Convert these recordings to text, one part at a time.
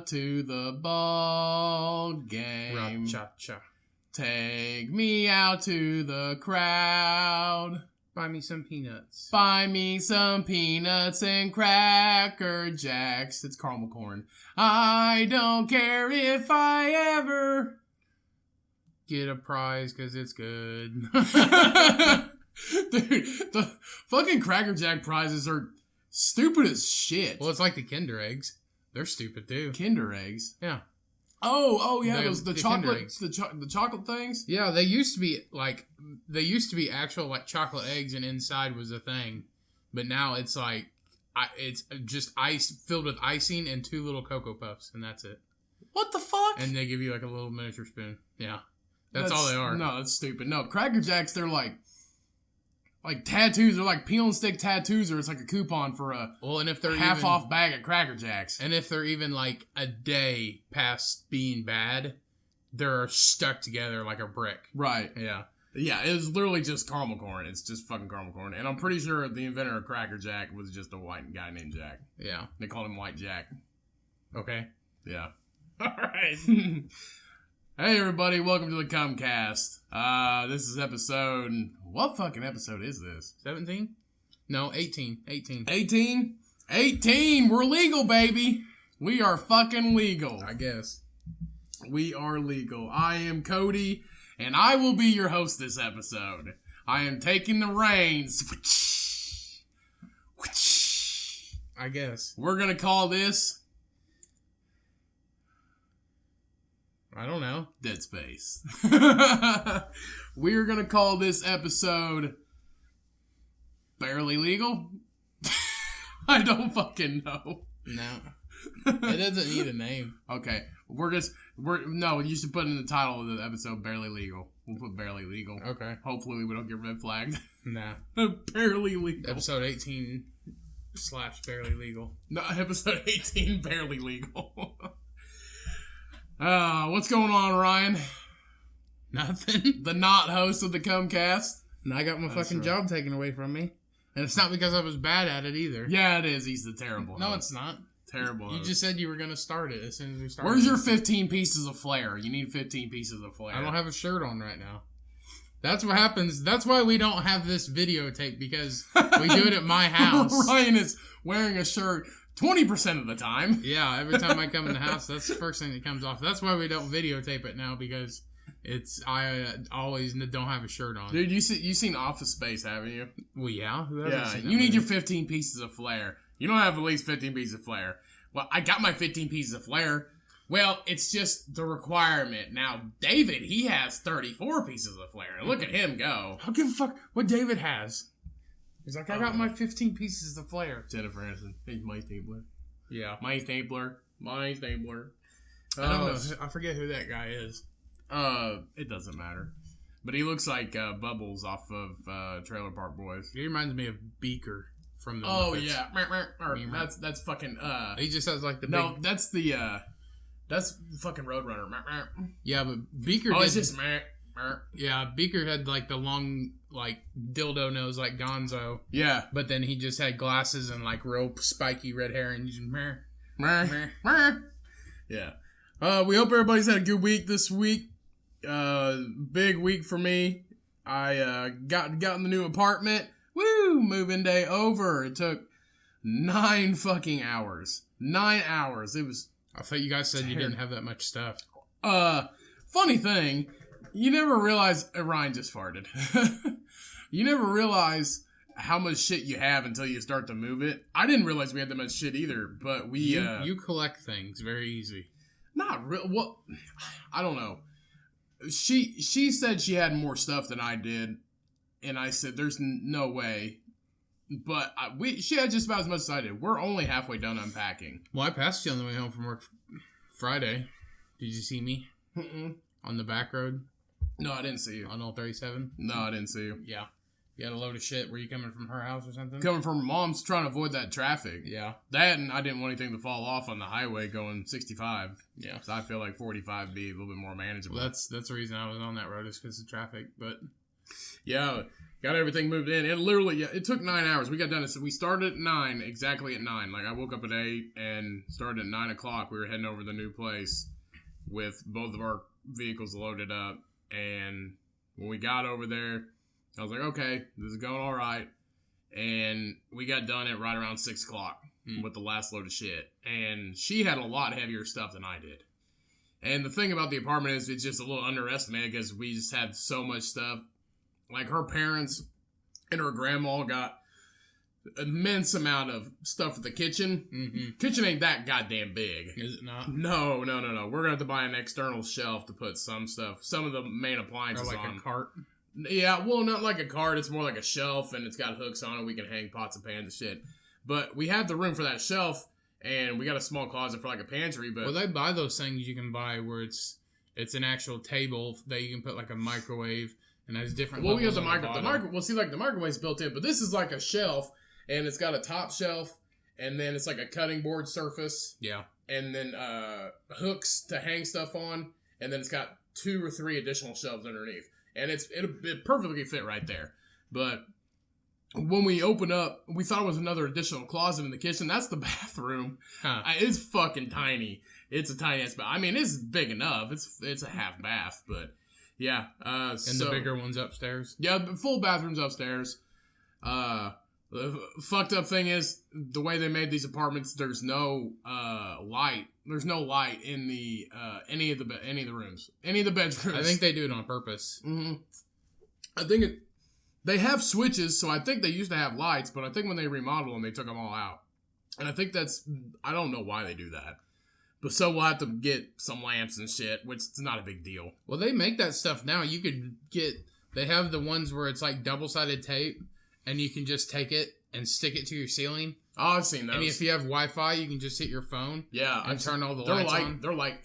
out to the ball game. Ra-cha-cha. Take me out to the crowd. Buy me some peanuts. Buy me some peanuts and Cracker Jacks. It's caramel corn. I don't care if I ever get a prize because it's good. Dude, the fucking Cracker Jack prizes are stupid as shit. Well, it's like the Kinder Eggs. They're stupid too. Kinder Eggs? Yeah. Oh yeah, the Kinder chocolate, Eggs. the chocolate things. Yeah, they used to be actual like chocolate eggs, and inside was a thing, but now it's like it's just ice filled with icing and 2 little Cocoa Puffs, and that's it. What the fuck? And they give you like a little miniature spoon. Yeah, that's all they are. No, that's stupid. No, Cracker Jacks, they're like tattoos. They're like peel and stick tattoos, or it's like a coupon for a and if they're half off bag at Cracker Jacks. And if they're even like a day past being bad, they're stuck together like a brick. Right. Yeah. Yeah, it was literally just caramel corn. It's just fucking caramel corn. And I'm pretty sure the inventor of Cracker Jack was just a white guy named Jack. Yeah. They called him White Jack. Okay. Yeah. All right. Hey, everybody. Welcome to the Cummcast. This is episode... What fucking episode is this? 17? No, 18. 18? 18! We're legal, baby! We are fucking legal. I guess. We are legal. I am Cody, and I will be your host this episode. I am taking the reins. I guess. We're gonna call this... I don't know. Dead Space. We're gonna call this episode... Barely Legal? I don't fucking know. No. It doesn't need a name. Okay. You should put in the title of the episode Barely Legal. We'll put Barely Legal. Okay. Hopefully we don't get red flagged. Nah. Barely Legal. Episode 18 / Barely Legal. No, episode 18 Barely Legal. What's going on, Ryan? Nothing. The not host of the Cummcast. And I got my fucking job taken away from me. And it's not because I was bad at it either. Yeah, it is. He's the terrible host. No, it's not. Terrible You host. just said you were going to start it as soon as we started. Where's your 15 pieces of flair? You need 15 pieces of flair. I don't have a shirt on right now. That's what happens. That's why we don't have this videotape, because we do it at my house. Ryan is wearing a shirt 20% of the time. Yeah, every time I come in the house, that's the first thing that comes off. That's why we don't videotape it now, because I always don't have a shirt on. Dude, you've seen Office Space, haven't you? Well, yeah. Who hasn't Yeah, seen that you need movie? your 15 pieces of flair. You don't have at least 15 pieces of flair. Well, I got my 15 pieces of flair. Well, it's just the requirement. Now, David, he has 34 pieces of flair. And look at him go. I don't give a fuck what David has. He's like, I got my 15 pieces of flair. Jennifer Aniston. He's my stapler. Yeah. My stapler. My stapler. I don't know. I forget who that guy is. It doesn't matter. But he looks like Bubbles off of Trailer Park Boys. He reminds me of Beaker from the Oh, Muppets. yeah. That's fucking, He just has like the big... No, that's the, that's fucking Roadrunner. Yeah, but Beaker... Oh, it's just... Yeah, Beaker had like the long, like, dildo nose like Gonzo. Yeah. But then he just had glasses and like rope, spiky red hair, and just Yeah. We hope everybody's had a good week this week. Big week for me. I got in the new apartment. Woo! Move-in day over. It took 9 fucking hours. 9 hours. It was... I thought you guys said you didn't have that much stuff. Funny thing, you never realize... Ryan just farted. You never realize how much shit you have until you start to move it. I didn't realize we had that much shit either, but we... You collect things very easy. Not real. What? I don't know. She said she had more stuff than I did, and I said there's no way. But she had just about as much as I did. We're only halfway done unpacking. Well, I passed you on the way home from work Friday. Did you see me? Mm-mm. On the back road? No, I didn't see you. On Old 37? No, I didn't see you. Yeah. You had a load of shit. Were you coming from her house or something? Coming from Mom's, trying to avoid that traffic. Yeah. That, and I didn't want anything to fall off on the highway going 65. Yeah. So I feel like 45 would be a little bit more manageable. Well, that's the reason I was on that road, is because of traffic. But Yeah, got everything moved in. It literally, it took 9 hours. We got done. We started at 9, exactly at 9. Like, I woke up at 8 and started at 9 o'clock. We were heading over to the new place with both of our vehicles loaded up. And when we got over there, I was like, okay, this is going all right. And we got done at right around 6 o'clock with the last load of shit. And she had a lot heavier stuff than I did. And the thing about the apartment is it's just a little underestimated because we just had so much stuff. Like, her parents and her grandma got immense amount of stuff for the kitchen. Mm-hmm. Kitchen ain't that goddamn big. Is it not? No. We're going to have to buy an external shelf to put some stuff, some of the main appliances on. Or like a cart? Yeah, well, not like a cart. It's more like a shelf, and it's got hooks on it. We can hang pots and pans and shit. But we have the room for that shelf, and we got a small closet for like a pantry. But well, they buy those things you can buy where it's an actual table that you can put like a microwave. And has different. Well, we got the microwave. Well, see, like the microwave's built in, but this is like a shelf, and it's got a top shelf, and then it's like a cutting board surface. Yeah. And then hooks to hang stuff on, and then it's got 2 or 3 additional shelves underneath, and it perfectly fit right there. But when we opened up, we thought it was another additional closet in the kitchen. That's the bathroom. Huh. It's fucking tiny. It's a tiny ass. I mean, it's big enough. It's a half bath, but. Yeah. And the bigger ones upstairs? Yeah, the full bathrooms upstairs. The fucked up thing is, the way they made these apartments, there's no light. There's no light in the any of the rooms. Any of the bedrooms. I think they do it on purpose. Mm-hmm. I think they have switches, so I think they used to have lights, but I think when they remodeled them, they took them all out. And I think I don't know why they do that. But so we'll have to get some lamps and shit, which is not a big deal. Well, they make that stuff now. You could they have the ones where it's like double-sided tape, and you can just take it and stick it to your ceiling. Oh, I've seen those. And if you have Wi-Fi, you can just hit your phone. Yeah. And turn all the lights on. They're like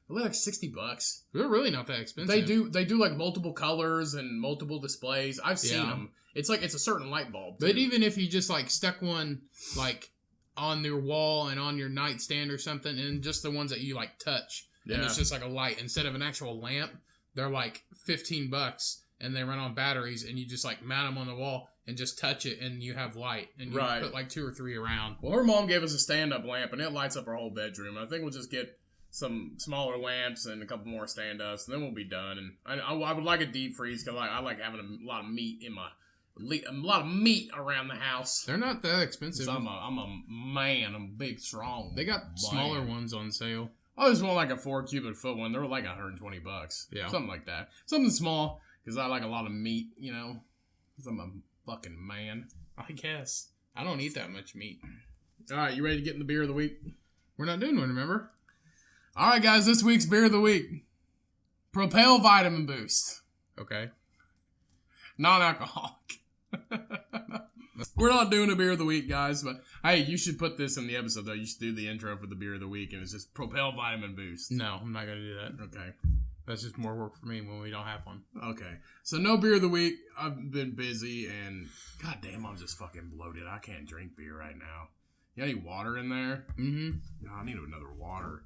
$60. They're really not that expensive. They do like multiple colors and multiple displays. I've seen them. It's like, it's a certain light bulb. But even if you just like stuck one like on your wall and on your nightstand or something, and just the ones that you like touch, and it's just like a light instead of an actual lamp, they're like $15 and they run on batteries, and you just like mount them on the wall and just touch it and you have light, and you put like 2 or 3 around. Well, her mom gave us a stand-up lamp and it lights up our whole bedroom. I think we'll just get some smaller lamps and a couple more stand-ups, and then we'll be done. And I would like a deep freeze because I like having a lot of meat around the house. They're not that expensive. I'm a man. I'm big, strong. They got smaller ones on sale. I just want like a 4 cubic foot one. They were like $120. Yeah, something like that. Something small because I like a lot of meat. You know, because I'm a fucking man. I guess I don't eat that much meat. All right, you ready to get in the beer of the week? We're not doing one, remember? All right, guys. This week's beer of the week: Propel Vitamin Boost. Okay. Non-alcoholic. We're not doing a beer of the week, guys, but hey, you should put this in the episode, though. You should do the intro for the beer of the week, and it's just Propel Vitamin Boost. No, I'm not going to do that. Okay. That's just more work for me when we don't have one. Okay. So no beer of the week. I've been busy, and goddamn, I'm just fucking bloated. I can't drink beer right now. You got any water in there? Mm-hmm. No, I need another water.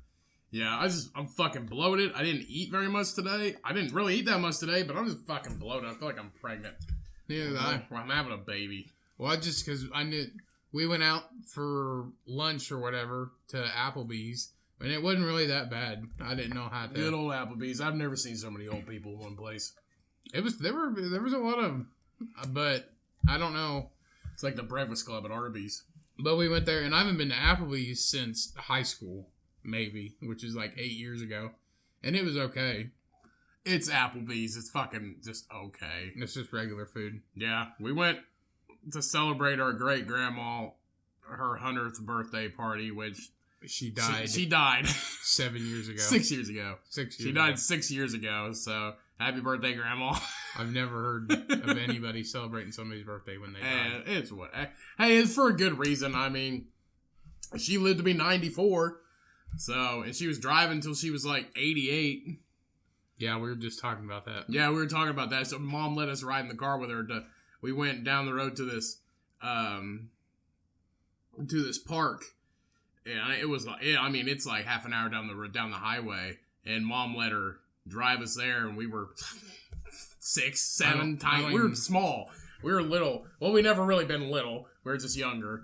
Yeah, I'm fucking bloated. I didn't eat very much today. I didn't really eat that much today, but I'm just fucking bloated. I feel like I'm pregnant. Neither I'm having a baby. Well, just because I knew we went out for lunch or whatever to Applebee's, and it wasn't really that bad. I didn't know how to. Good old Applebee's. I've never seen so many old people in one place. There was a lot of, but I don't know. It's like the Breakfast Club at Arby's. But we went there, and I haven't been to Applebee's since high school, maybe, which is like 8 years ago, and it was okay. It's Applebee's. It's fucking just okay. It's just regular food. Yeah, we went to celebrate our great grandma, her 100th birthday party, which she died. She died 7 years ago. 6 years ago. 6 years. She died 6 years ago. So happy birthday, Grandma. I've never heard of anybody celebrating somebody's birthday when they died. It's what? Hey, it's for a good reason. I mean, she lived to be 94. So, and she was driving until she was like 88. Yeah, we were just talking about that. Yeah, we were talking about that. So Mom let us ride in the car with her. We went down the road to this park, and it was like, I mean, it's like half an hour down the highway, and Mom let her drive us there, and we were 6, 7, tiny. We were small. We were little. Well, we never really been little. We were just younger.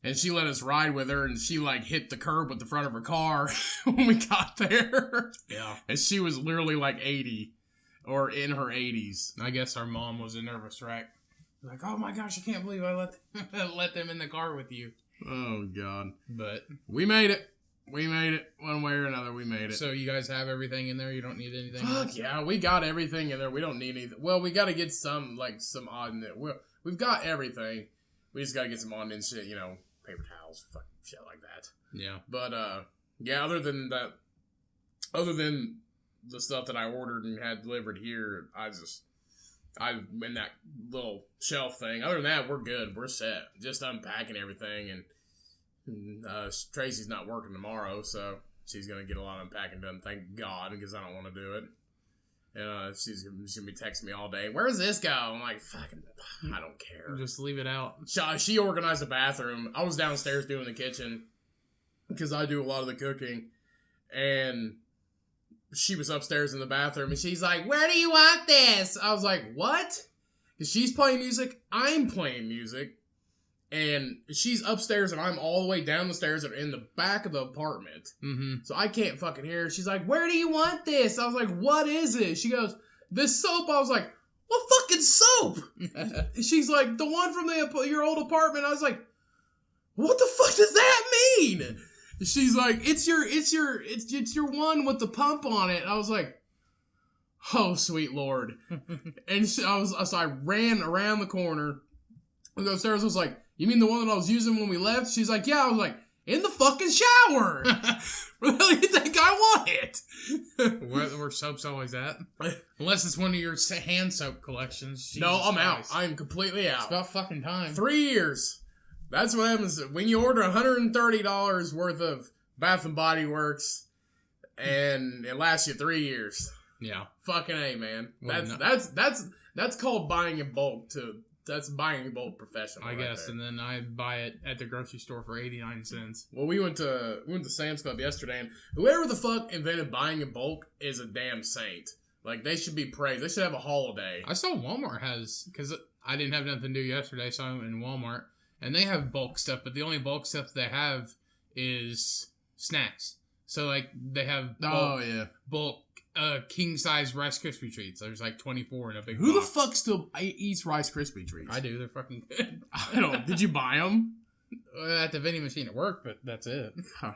And she let us ride with her, and she, like, hit the curb with the front of her car when we got there. Yeah. And she was literally, like, 80. Or in her 80s. I guess our mom was a nervous wreck. Like, oh my gosh, I can't believe I let them in the car with you. Oh, God. But we made it. We made it. One way or another, we made it. So you guys have everything in there? You don't need anything Fuck else? yeah, we got everything in there. We don't need anything. Well, we got to get some odd in it. We've got everything. We just got to get some on in shit, paper towels, fucking shit like that. Yeah. But, yeah, other than the stuff that I ordered and had delivered here, I'm in that little shelf thing. Other than that, we're good. We're set. Just unpacking everything, and Tracy's not working tomorrow, so she's gonna get a lot of unpacking done. Thank God, because I don't want to do it. And she's gonna be texting me all day. Where's this go? I'm like, fucking, I don't care. Just leave it out. She organized the bathroom. I was downstairs doing the kitchen because I do a lot of the cooking, and she was upstairs in the bathroom, and she's like, where do you want this? I was like, what? Because she's playing music, I'm playing music, and she's upstairs, and I'm all the way down the stairs and in the back of the apartment. Mm-hmm. So I can't fucking hear her. She's like, where do you want this? I was like, what is it? She goes, this soap. I was like, what fucking soap? She's like, the one from your old apartment. I was like, what the fuck does that mean? She's like, it's your one with the pump on it. I was like, oh, sweet Lord. And so I ran around the corner and go upstairs. I was like, you mean the one that I was using when we left? She's like, yeah. I was like, in the fucking shower. Where the hell do you think I want it? Where soap's always at? Unless it's one of your hand soap collections. Jesus no, I'm Christ. out. I'm completely out. It's about fucking time. 3 years. That's what happens when you order $130 worth of Bath and Body Works, and it lasts you 3 years. Yeah, fucking A, man. Well, That's called buying in bulk. That's buying in bulk professional. I guess. There. And then I buy it at the grocery store for 89 cents. Well, we went to Sam's Club yesterday, and whoever the fuck invented buying in bulk is a damn saint. Like, they should be praised. They should have a holiday. I saw Walmart has, because I didn't have nothing to do yesterday, so I went in Walmart. And they have bulk stuff, but the only bulk stuff they have is snacks. So, like, they have bulk king-size Rice Krispie treats. There's, like, 24 in a big Who box. the fuck still eats Rice Krispie treats? I do. They're fucking good. I don't. Did you buy them? At the vending machine at work, but that's it. Huh.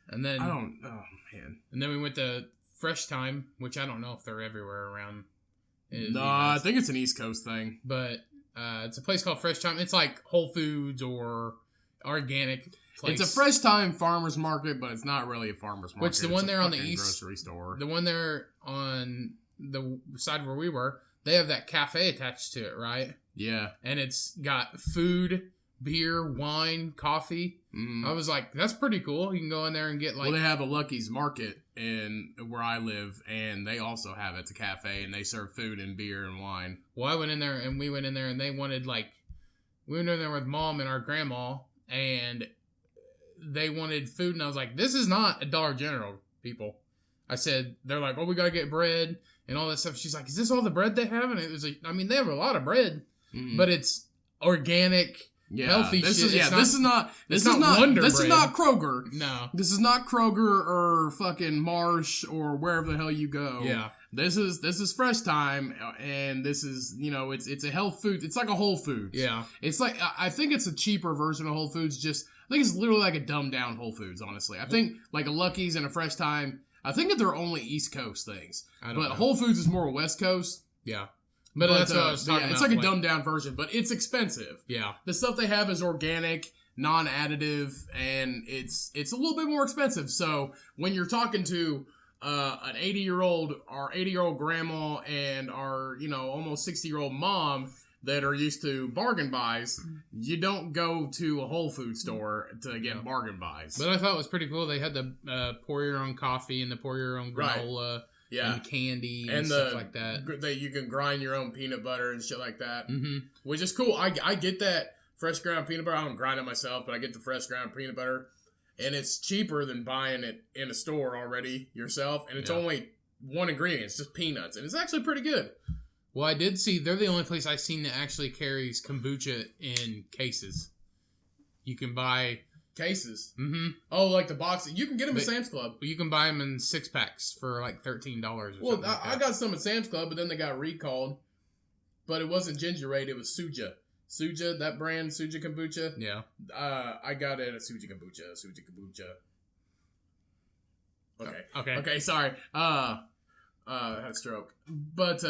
And then... I don't... Oh, man. And then we went to Fresh Time, which I don't know if they're everywhere around. No, I think it's an East Coast thing. But... it's a place called Fresh Time. It's like Whole Foods or organic place. It's a Fresh Time farmer's market, but it's not really a farmer's market. Which the one there on the east grocery store. The one there on the side where we were, they have that cafe attached to it, right? Yeah. And it's got food, beer, wine, coffee. Mm. I was like, that's pretty cool. You can go in there and get like... Well, they have a Lucky's Market in where I live, and they also have it's a cafe, and they serve food and beer and wine. Well, I went in there, and we went in there, and they wanted like... We went in there with Mom and our grandma, and they wanted food, and I was like, this is not a Dollar General, people. I said, they're like, well, we gotta get bread and all that stuff. She's like, is this all the bread they have? And it was like, I mean, they have a lot of bread, but it's organic... Yeah, healthy this shit. This is not Kroger. No. This is not Kroger or fucking Marsh or wherever the hell you go. Yeah. This is Fresh Time, and this is, it's a health food. It's like a Whole Foods. Yeah. It's like, I think it's a cheaper version of Whole Foods. I think it's literally like a dumbed down Whole Foods, honestly. I think like a Lucky's and a Fresh Time, I think that they're only East Coast things. But Whole Foods is more West Coast. Yeah. But that's what I was talking about. It's like a dumbed down version, but it's expensive. Yeah. The stuff they have is organic, non-additive, and it's a little bit more expensive. So when you're talking to an 80-year-old grandma and our, almost 60-year-old mom that are used to bargain buys, you don't go to a Whole Food store to get bargain buys. But I thought it was pretty cool. They had the pour your own coffee and the pour your own granola. Right. Yeah. And candy and stuff like that. You can grind your own peanut butter and shit like that. Mm-hmm. Which is cool. I get that fresh ground peanut butter. I don't grind it myself, but I get the fresh ground peanut butter. And it's cheaper than buying it in a store already yourself. And it's only one ingredient. It's just peanuts. And it's actually pretty good. Well, I did see they're the only place I've seen that actually carries kombucha in cases. You can buy cases. Mm-hmm. Oh, like the boxes. You can get them at Sam's Club. You can buy them in 6-packs for like $13 or something. Well, I got some at Sam's Club, but then they got recalled. But it wasn't ginger ale, it was Suja. Suja, that brand, Suja kombucha. Yeah. I got it at Suja kombucha. Okay. Okay, sorry. I had a stroke. But,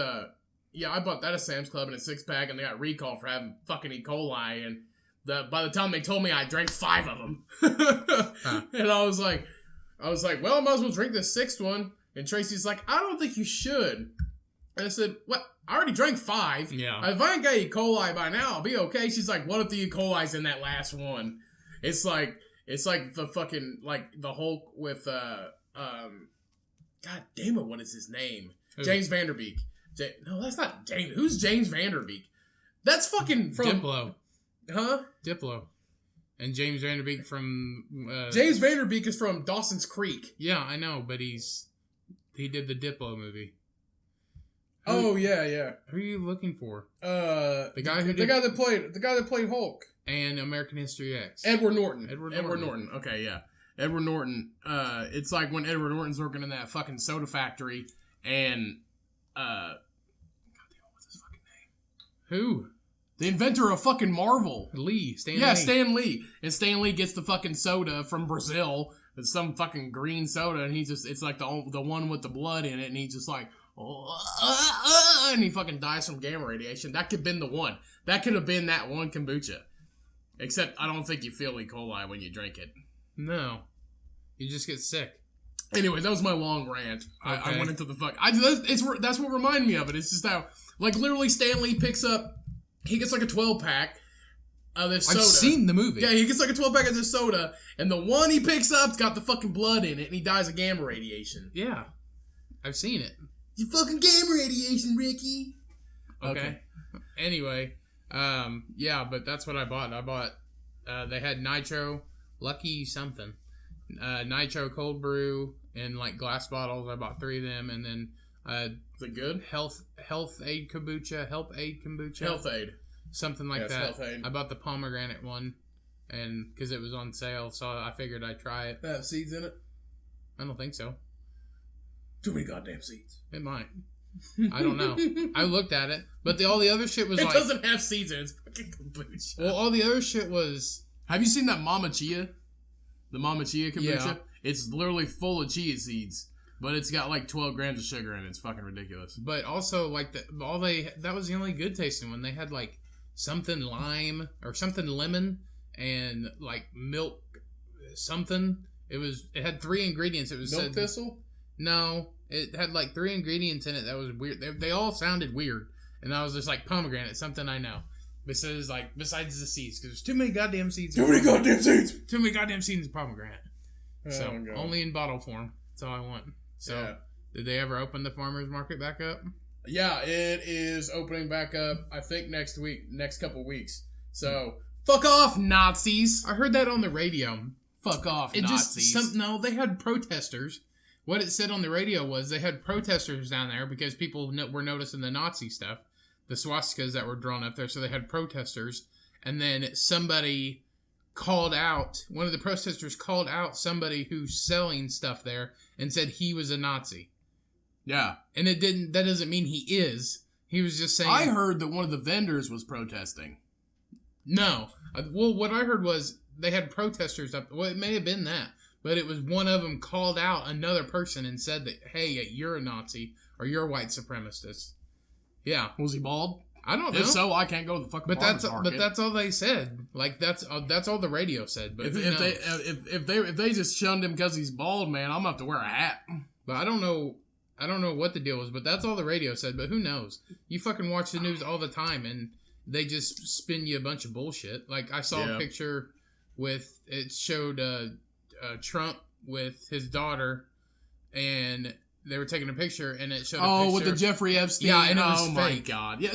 yeah, I bought that at Sam's Club in a 6-pack, and they got recalled for having fucking E. coli, and by the time they told me, I drank 5 of them. And I was like, well, I might as well drink this 6th one. And Tracy's like, I don't think you should. And I said, what? I already drank 5. Yeah. If I ain't got E. coli by now, I'll be okay. She's like, what if the E. coli's in that last one? It's like the fucking, like, the Hulk with, God damn it, what is his name? Who? James Vanderbeek. No, that's not James. Who's James Vanderbeek? That's fucking from... Diplo. Huh? Diplo. And James Vanderbeek from... James Vanderbeek is from Dawson's Creek. Yeah, I know, but he did the Diplo movie. Oh, yeah. Who are you looking for? The guy that played Hulk. And American History X. Edward Norton. Okay, yeah. Edward Norton. It's like when Edward Norton's working in that fucking soda factory, and God damn, what's his fucking name? Who? The inventor of fucking Marvel. Stan Lee. Yeah, Stan Lee. And Stan Lee gets the fucking soda from Brazil. It's some fucking green soda, and it's like the one with the blood in it, and he's just like, and he fucking dies from gamma radiation. That could have been the one. That could have been that one kombucha. Except I don't think you feel E. coli when you drink it. No. You just get sick. Anyway, that was my long rant. Okay. I went into the fuck. That's what reminded me of it. It's just how, like, literally Stan Lee picks up, he gets like a 12-pack of this soda. I've seen the movie. Yeah, he gets like a 12-pack of this soda, and the one he picks up's got the fucking blood in it, and he dies of gamma radiation. Yeah. I've seen it. You fucking gamma radiation, Ricky. Okay. Anyway, yeah, but that's what I bought. I bought, they had Nitro, Lucky something. Nitro cold brew in like glass bottles. I bought 3 of them, and then is it good? Health Aid kombucha, Help Aid kombucha, Health Aid, something like that. Health Aid. I bought the pomegranate one, and because it was on sale, so I figured I'd try it. They have seeds in it? I don't think so. Too many goddamn seeds. It might. I don't know. I looked at it, but all the other shit was it like... It doesn't have seeds in it. It's fucking kombucha. Well, all the other shit was... Have you seen that Mama Chia? The Mama Chia kombucha? Yeah. It's literally full of chia seeds, but it's got like 12 grams of sugar in it. It's fucking ridiculous. But also, like, that was the only good tasting one. They had, like, something lime or something lemon and, like, milk something. It had 3 ingredients. It was milk thistle? No. It had, like, 3 ingredients in it that was weird. They all sounded weird. And I was just like, pomegranate, something I know. Besides the seeds, because there's too many goddamn seeds. Too many goddamn seeds! Too many goddamn seeds in pomegranate. So, God. only in bottle form. That's all I want. So, yeah. Did they ever open the farmer's market back up? Yeah, it is opening back up, I think, next couple weeks. So, fuck off, Nazis! I heard that on the radio. Fuck off, Nazis. No, they had protesters. What it said on the radio was they had protesters down there because people were noticing the Nazi stuff. The swastikas that were drawn up there, so they had protesters. And then somebody called out, one of the protesters called out somebody who's selling stuff there and said he was a Nazi. Yeah. And that doesn't mean he is. He was just saying... I heard that one of the vendors was protesting. No. Well, what I heard was they had protesters up... Well, it may have been that. But it was one of them called out another person and said that, hey, you're a Nazi or you're a white supremacist. Yeah. Was he bald? I don't know. If so, I can't go to the fucking farmer's market. But that's all they said. Like that's all the radio said. But if they just shunned him because he's bald, man, I'm gonna have to wear a hat. But I don't know what the deal was. But that's all the radio said. But who knows? You fucking watch the news all the time, and they just spin you a bunch of bullshit. Like I saw a picture it showed Trump with his daughter, and they were taking a picture, and it showed a picture. With the Jeffrey Epstein. Yeah, and it was fake. My God. Yeah,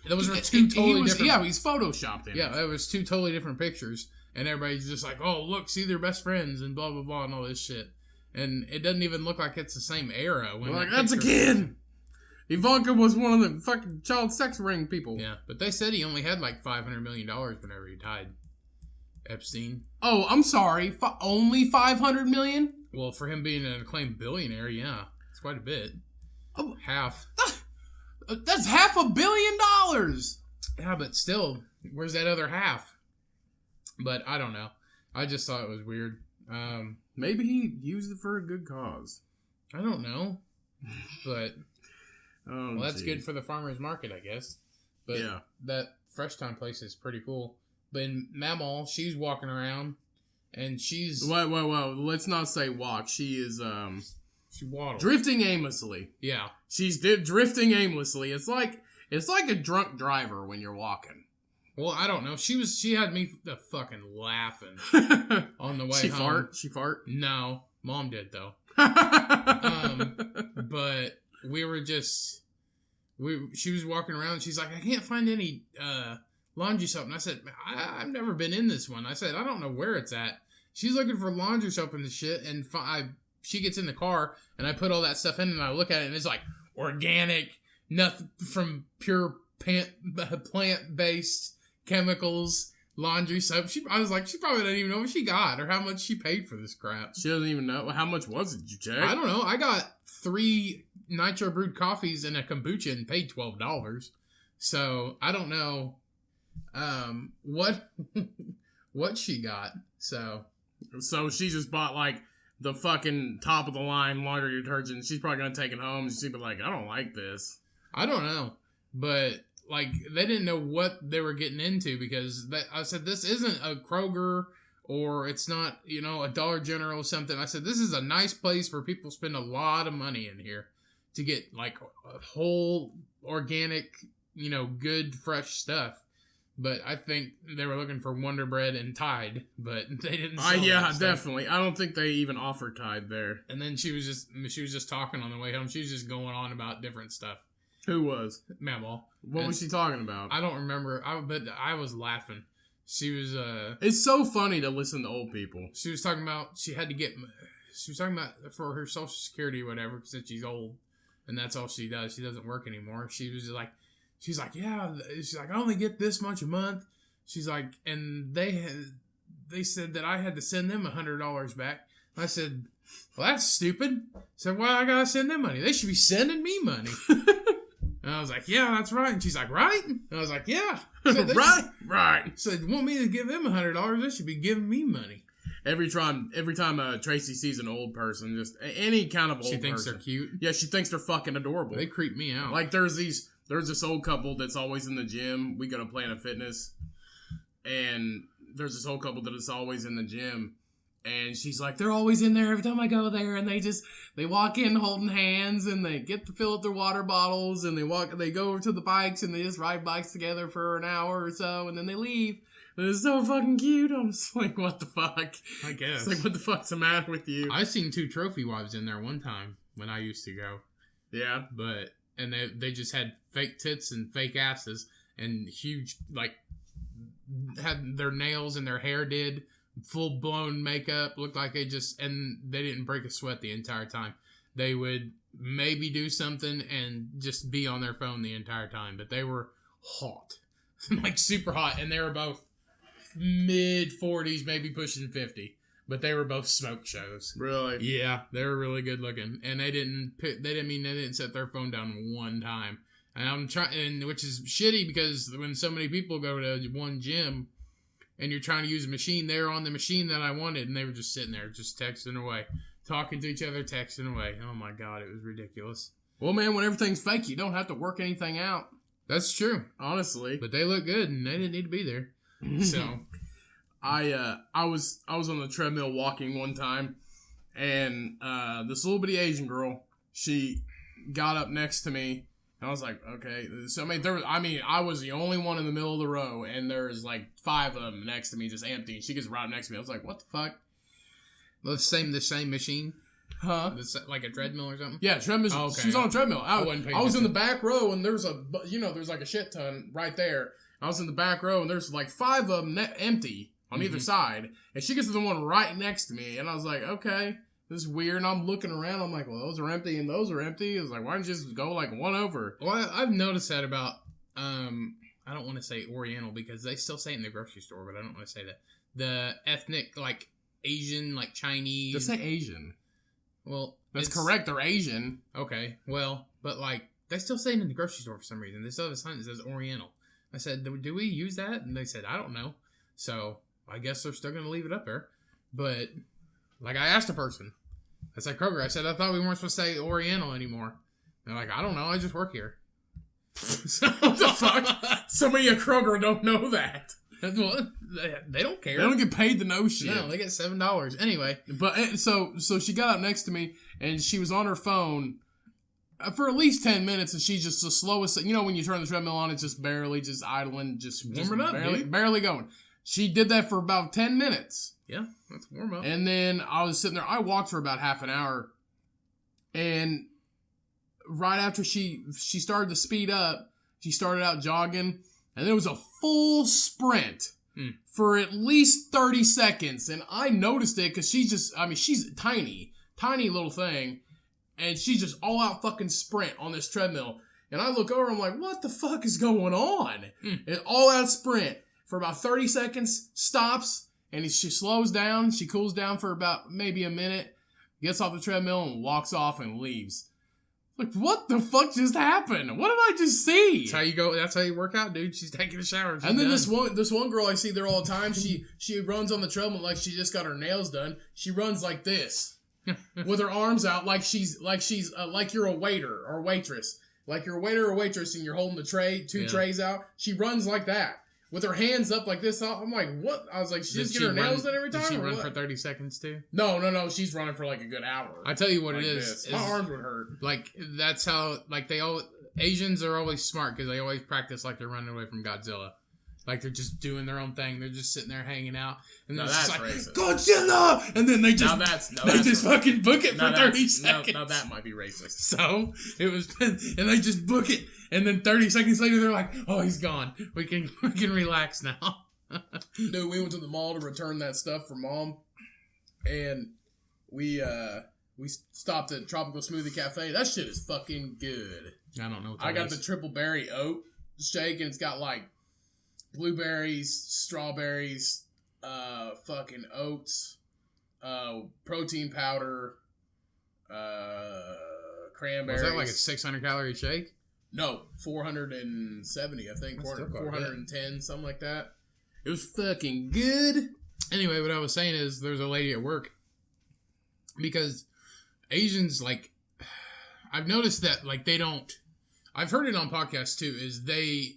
those were two totally different. Yeah, he's photoshopped in it. Yeah, it was 2 totally different pictures, and everybody's just like, oh, look, see, they're best friends, and blah, blah, blah, and all this shit. And it doesn't even look like it's the same era. When that's a kid! Ivanka was one of the fucking child sex ring people. Yeah, but they said he only had like $500 million whenever he died. Epstein. Oh, I'm sorry. Only $500 million? Well, for him being an acclaimed billionaire, yeah. It's quite a bit. Oh, half. That's $500 million! Yeah, but still, where's that other half? But I don't know. I just thought it was weird. Maybe he used it for a good cause. I don't know. But, well, that's good for the farmer's market, I guess. But yeah. That Fresh Time place is pretty cool. But in Mammal, she's walking around, and she's... Wait. Let's not say walk. She is, She waddles. drifting aimlessly. Yeah. She's drifting aimlessly. It's like a drunk driver when you're walking. Well, I don't know. She had me fucking laughing on the way home. She fart? No. Mom did, though. But we were just... She was walking around, and she's like, I can't find any laundry soap. And I said, I've never been in this one. I said, I don't know where it's at. She's looking for laundry soap and the shit, and she gets in the car, and I put all that stuff in, and I look at it, and it's like organic, nothing from pure plant-based chemicals, laundry soap. I was like, she probably doesn't even know what she got or how much she paid for this crap. She doesn't even know. How much was it? Did you check? I don't know. I got 3 nitro brewed coffees and a kombucha and paid $12. So I don't know what she got. So she just bought like the fucking top of the line laundry detergent. She's probably gonna take it home and she'd be like, I don't like this. I don't know, but like they didn't know what they were getting into because I said this isn't a Kroger or it's not a Dollar General or something. I said this is a nice place where people spend a lot of money in here to get like a whole organic, good fresh stuff. But I think they were looking for Wonder Bread and Tide, but they didn't sell that stuff. Definitely. I don't think they even offered Tide there. And then she was just talking on the way home. She was just going on about different stuff. Who was? Mamaw. What was she talking about? I don't remember. But I was laughing. She was It's so funny to listen to old people. She was talking about she was talking about for her Social Security or whatever because she's old and that's all she does. She doesn't work anymore. She's like, yeah. She's like, I only get this much a month. She's like, and they said that I had to send them $100 back. I said, well, that's stupid. I said, why I gotta send them money? They should be sending me money. And I was like, yeah, that's right. And she's like, right? And I was like, yeah. Said, right. Said, want me to give them $100? They should be giving me money. Every time Tracy sees an old person, just any kind of old person. She thinks they're cute? Yeah, she thinks they're fucking adorable. They creep me out. Like there's this old couple that's always in the gym. We go to Planet Fitness. And there's this old couple that is always in the gym. And she's like, they're always in there every time I go there. And they walk in holding hands and they get to fill up their water bottles. And they go over to the bikes and they just ride bikes together for an hour or so. And then they leave. And it's so fucking cute. I'm just like, what the fuck? I guess. It's like, what the fuck's the matter with you? I seen 2 trophy wives in there one time when I used to go. Yeah. And they just had fake tits and fake asses and huge, like, had their nails and their hair did full blown makeup, looked like and they didn't break a sweat the entire time. They would maybe do something and just be on their phone the entire time, but they were hot. Like super hot, and they were both mid 40s, maybe pushing 50. But they were both smoke shows. Really? Yeah, they were really good looking, and they didn't set their phone down one time. And I'm trying, which is shitty because when so many people go to one gym, and you're trying to use a machine, they're on the machine that I wanted, and they were just sitting there, just texting away, talking to each other, texting away. Oh my god, it was ridiculous. Well, man, when everything's fake, you don't have to work anything out. That's true, honestly. But they look good, and they didn't need to be there. So. I was on the treadmill walking one time, and this little bitty Asian girl, she got up next to me, and I was like, okay. So I was the only one in the middle of the row, and there's like 5 of them next to me, just empty. And she gets right next to me. I was like, what the fuck? The same machine, huh? Like a treadmill or something. Yeah, treadmill. Oh, okay. She's on a treadmill. I was in the back row, and there's there's like a shit ton right there. I was in the back row, and there's like 5 of them empty on either side, and she gets to the one right next to me, and I was like, okay, This is weird. And I'm looking around. I'm like, well, those are empty and those are empty. I was like, why don't you just go like one over? Well, I've noticed that about, I don't want to say Oriental because they still say it in the grocery store, but I don't want to say that. The ethnic, like Asian, like Chinese. Just say Asian. Well, that's correct. They're Asian. Okay. Well, but like they still say it in the grocery store for some reason. They still have a sign that says Oriental. I said, do we use that? And they said, I don't know. So I guess they're still going to leave it up there. But like I asked a person, I said, Kroger, I said, I thought we weren't supposed to say Oriental anymore. They're like, I don't know. I just work here. So, what the fuck? Somebody at Kroger don't know that. Well, they don't care. They don't get paid to know shit. No, they get $7. Anyway. But so she got up next to me and she was on her phone for at least 10 minutes and she's just the slowest. You know, when you turn the treadmill on, it's just barely just idling, just warming up, barely going. She did that for about 10 minutes. Yeah, that's warm up. And then I was sitting there. I walked for about half an hour. And right after she started to speed up, she started out jogging. And it was a full sprint for at least 30 seconds. And I noticed it because she's a tiny little thing. And she's just all out fucking sprint on this treadmill. And I look over, I'm like, what the fuck is going on? And all out sprint for about 30 seconds, stops, and she slows down. She cools down for about maybe a minute, gets off the treadmill and walks off and leaves. Like, what the fuck just happened? What did I just see? That's how you go. That's how you work out, dude. She's taking a shower. And then done. this one girl I see there all the time. She runs on the treadmill like she just got her nails done. She runs like this, with her arms out, like you're a waiter or waitress, like you're a waiter or waitress, and you're holding the tray, two trays out. She runs like that. With her hands up like this, I'm like, what? I was like, she just get her nails done every time? Did she run for 30 seconds too? No. She's running for like a good hour. I tell you what like it is. My arms would hurt. Like, that's how, like, Asians are always smart because they always practice like they're running away from Godzilla. Like, they're just doing their own thing. They're just sitting there hanging out. And they're just like, racist. Godzilla! And then they just fucking book it for 30 seconds. Now that might be racist. So, and they just book it. And then 30 seconds later, they're like, oh, he's gone. We can relax now. Dude, we went to the mall to return that stuff for Mom. And we stopped at Tropical Smoothie Cafe. That shit is fucking good. I don't know what I got the triple berry oat shake, and it's got like blueberries, strawberries, fucking oats, protein powder, cranberries. Was that like a 600 calorie shake? No, 470, I think. 410, something like that. It was fucking good. Anyway, what I was saying is there's a lady at work. Because Asians, like, I've noticed that, like, they don't... I've heard it on podcasts, too, is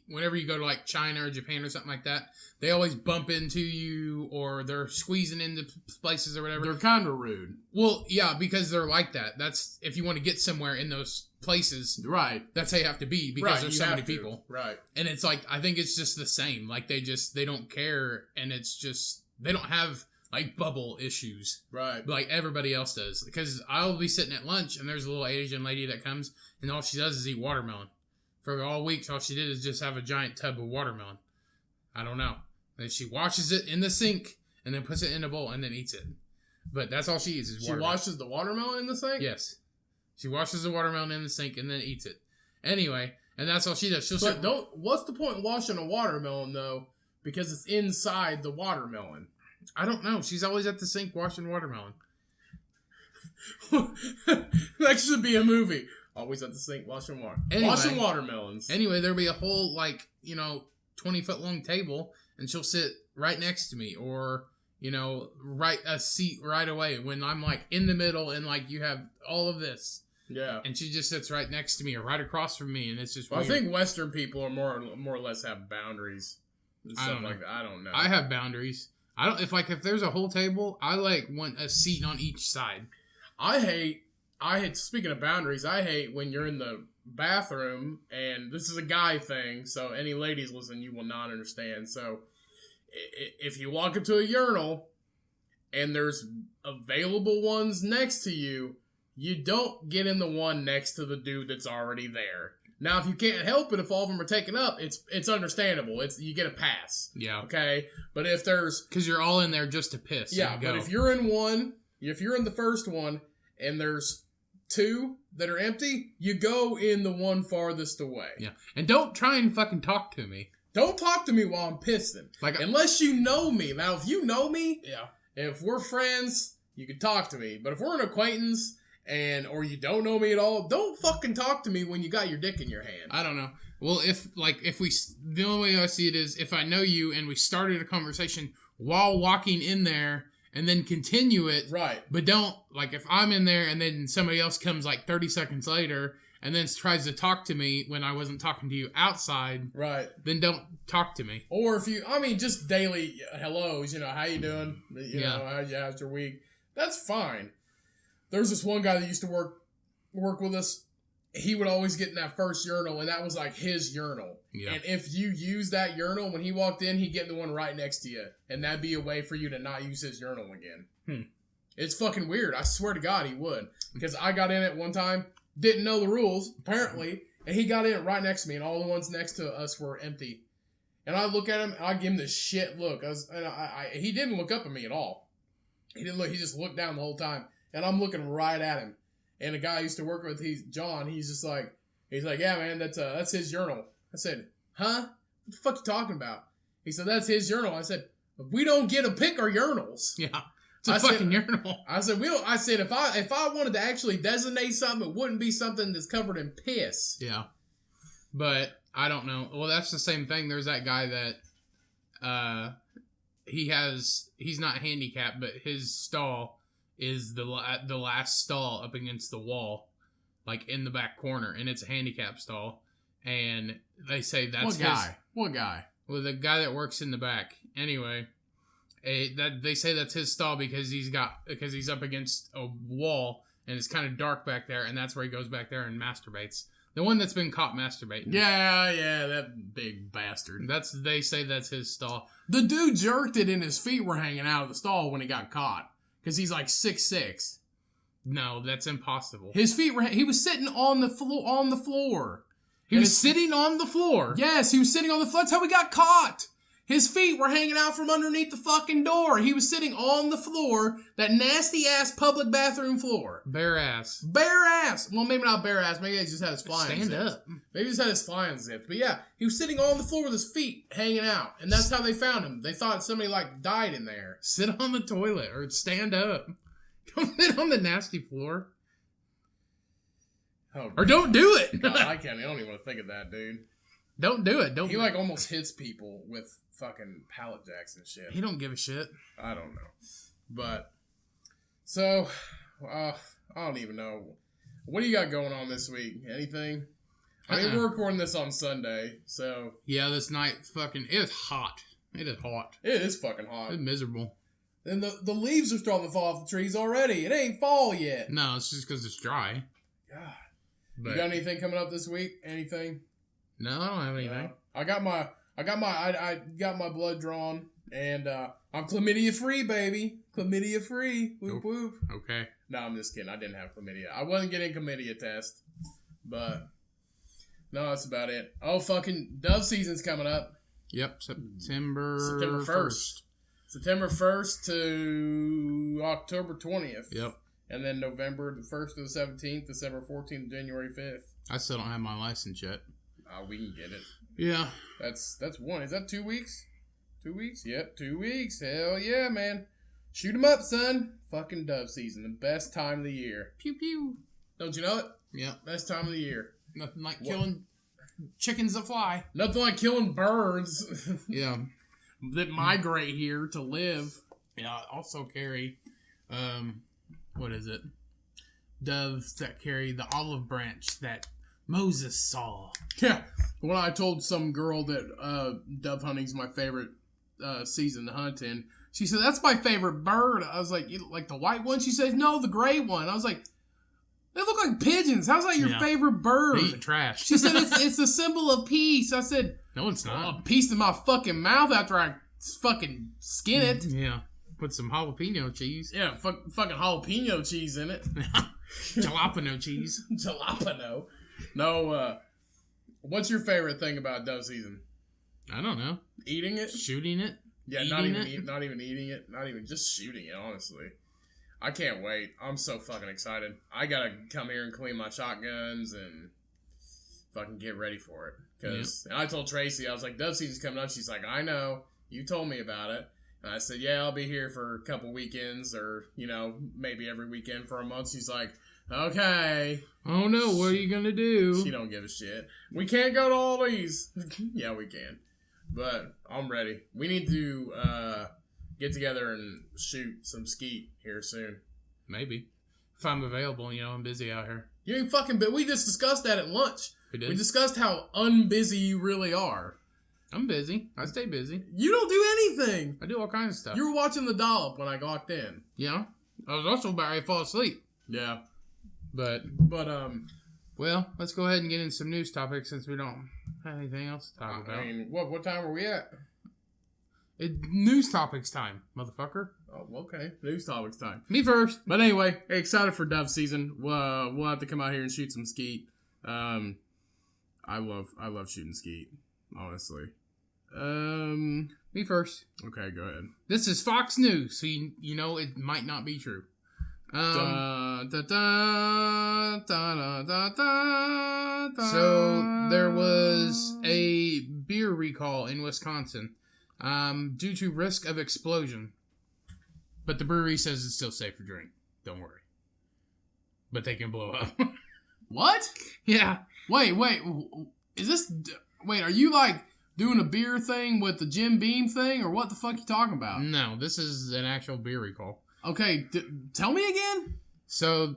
whenever you go to, like, China or Japan or something like that, they always bump into you or they're squeezing into places or whatever. They're kind of rude. Well, yeah, because they're like that. That's, if you want to get somewhere in those places, right? That's how you have to be because there's so many people. Right. And it's like, I think it's just the same. Like, they don't care, and it's just, they don't have... like bubble issues. Right. Like everybody else does. Because I'll be sitting at lunch and there's a little Asian lady that comes and all she does is eat watermelon. For all week, all she did is just have a giant tub of watermelon. I don't know. And she washes it in the sink and then puts it in a bowl and then eats it. But that's all she eats is watermelon. She washes the watermelon in the sink? Yes. She washes the watermelon in the sink and then eats it. Anyway, and that's all she does. What's the point in washing a watermelon though? Because it's inside the watermelon. I don't know. She's always at the sink washing watermelon. That should be a movie. Always at the sink washing water. Anyway, washing watermelons. Anyway, there'll be a whole, 20-foot long table, and she'll sit right next to me, or, a seat right away when I'm, in the middle, and, you have all of this. Yeah. And she just sits right next to me, or right across from me, and it's just weird. I think Western people are more or less have boundaries. And stuff like that. I don't know. I have boundaries. I don't if there's a whole table, I want a seat on each side. I hate speaking of boundaries, I hate when you're in the bathroom, and this is a guy thing, so any ladies listen, you will not understand. So if you walk into a urinal and there's available ones next to you, you don't get in the one next to the dude that's already there. Now, if you can't help it, if all of them are taken up, it's understandable. You get a pass. Yeah. Okay? But if there's... Because you're all in there just to piss. Yeah, but if you're in one If you're in the first one and there's 2 that are empty, you go in the one farthest away. Yeah. And don't try and fucking talk to me. Don't talk to me while I'm pissing. Unless you know me. Now, if you know me, yeah. If we're friends, you can talk to me. But if we're an acquaintance or you don't know me at all, don't fucking talk to me when you got your dick in your hand. I don't know. Well, the only way I see it is if I know you and we started a conversation while walking in there and then continue it. Right. But don't, if I'm in there and then somebody else comes 30 seconds later and then tries to talk to me when I wasn't talking to you outside. Right. Then don't talk to me. Or if you, just daily hellos, how you doing? You know, how's your week? That's fine. There's this one guy that used to work with us. He would always get in that first urinal, and that was his urinal. Yeah. And if you use that urinal, when he walked in, he'd get in the one right next to you. And that'd be a way for you to not use his urinal again. It's fucking weird. I swear to God he would. Because I got in it one time, didn't know the rules, apparently, and he got in right next to me, and all the ones next to us were empty. And I look at him, and I give him this shit look. He didn't look up at me at all. He didn't look. He just looked down the whole time. And I'm looking right at him. And the guy I used to work with, John, he's like, yeah, man, that's his urinal. I said, huh? What the fuck you talking about? He said, that's his urinal. I said, we don't get to pick our urinals. Yeah. It's a fucking urinal. I said, if I wanted to actually designate something, it wouldn't be something that's covered in piss. Yeah. But I don't know. Well, that's the same thing. There's that guy that he's not handicapped, but his stall is the last stall up against the wall, in the back corner, and it's a handicap stall. And they say that's What guy? Well, the guy that works in the back. Anyway, they say that's his stall because he's up against a wall and it's kind of dark back there, and that's where he goes back there and masturbates. The one that's been caught masturbating. Yeah, that big bastard. They say that's his stall. The dude jerked it and his feet were hanging out of the stall when he got caught. Because he's 6'6". No, that's impossible. His feet were... He was sitting on the floor. He was sitting on the floor? Yes, he was sitting on the floor. That's how he got caught. His feet were hanging out from underneath the fucking door. He was sitting on the floor. That nasty-ass public bathroom floor. Bare ass. Well, maybe not bare ass. Maybe he just had his flying Stand zips. up. Maybe he just had his flying zips. But yeah, he was sitting on the floor with his feet hanging out. And that's how they found him. They thought somebody, died in there. Sit on the toilet or stand up. Don't sit on the nasty floor. Oh, or don't do it. God, I don't even want to think of that, dude. Don't do it. He almost hits people with fucking pallet jacks and shit. He don't give a shit. I don't know. But, so, I don't even know. What do you got going on this week? Anything? We're recording this on Sunday, so. Yeah, this night it's hot. It is hot. It is fucking hot. It's miserable. And the leaves are starting to fall off the trees already. It ain't fall yet. No, it's just because it's dry. God. But, you got anything coming up this week? Anything? No, I don't have anything. I got my blood drawn, and I'm chlamydia free, baby. Chlamydia free. Whoop whoop. Okay. No, I'm just kidding. I didn't have chlamydia. I wasn't getting chlamydia test, but no, that's about it. Oh, fucking dove season's coming up. Yep, September 1st. September 1st to October 20th. Yep. And then November the 1st to the 17th, December 14th to January 5th. I still don't have my license yet. We can get it. Yeah. That's one. Is that 2 weeks? 2 weeks? Yep, 2 weeks. Hell yeah, man. Shoot 'em up, son. Fucking dove season. The best time of the year. Pew pew. Don't you know it? Yeah. Best time of the year. Nothing like killing chickens that fly. Nothing like killing birds. Yeah. That migrate here to live. Yeah, also carry, what is it? Doves that carry the olive branch that Moses saw. Yeah. When I told some girl that dove hunting's my favorite season to hunt in, she said, that's my favorite bird. I was like, you like the white one? She said, no, the gray one. I was like, they look like pigeons. How's that your favorite bird? They eat trash. She said, it's a symbol of peace. I said, no, it's not. A piece in my fucking mouth after I fucking skin it. Yeah. Put some jalapeno cheese. Yeah, fucking jalapeno cheese in it. Jalapeno cheese. Jalapeno. No, what's your favorite thing about dove season? I don't know. Eating it? Shooting it? Yeah, not even eating it. Not even just shooting it, honestly. I can't wait. I'm so fucking excited. I gotta come here and clean my shotguns and fucking get ready for it. Because I told Tracy, I was like, dove season's coming up. She's like, I know. You told me about it. And I said, yeah, I'll be here for a couple weekends or, maybe every weekend for a month. She's like, okay. Oh, no. What are you going to do? She don't give a shit. We can't go to all these. Yeah, we can. But I'm ready. We need to get together and shoot some skeet here soon. Maybe. If I'm available, I'm busy out here. You ain't fucking busy. We just discussed that at lunch. We did? We discussed how unbusy you really are. I'm busy. I stay busy. You don't do anything. I do all kinds of stuff. You were watching the dollop when I walked in. Yeah. I was also about to fall asleep. Yeah. But well, let's go ahead and get into some news topics since we don't have anything else to talk about. I mean, what time are we at? News topics time, motherfucker. Oh, okay. News topics time. Me first. But anyway, excited for dove season. We'll have to come out here and shoot some skeet. I love shooting skeet, honestly. Me first. Okay, go ahead. This is Fox News, so you know it might not be true. So there was a beer recall in Wisconsin due to risk of explosion. But the brewery says it's still safe for drink. Don't worry. But they can blow up. What? Yeah. Wait. Is this... Wait, are you like doing a beer thing with the Jim Beam thing? Or what the fuck you talking about? No, this is an actual beer recall. Okay, tell me again? So,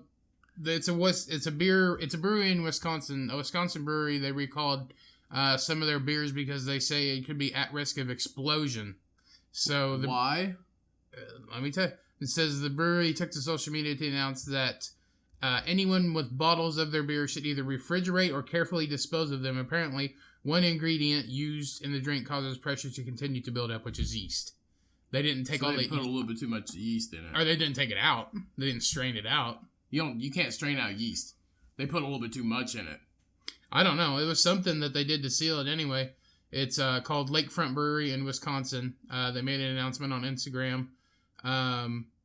it's a brewery in Wisconsin. A Wisconsin brewery, they recalled some of their beers because they say it could be at risk of explosion. So why? Let me tell you. It says the brewery took to social media to announce that anyone with bottles of their beer should either refrigerate or carefully dispose of them. Apparently, one ingredient used in the drink causes pressure to continue to build up, which is yeast. They didn't take so all they the put a little bit too much yeast in it. Or they didn't take it out. They didn't strain it out. You can't strain out yeast. They put a little bit too much in it. I don't know. It was something that they did to seal it anyway. It's called Lakefront Brewery in Wisconsin. They made an announcement on Instagram.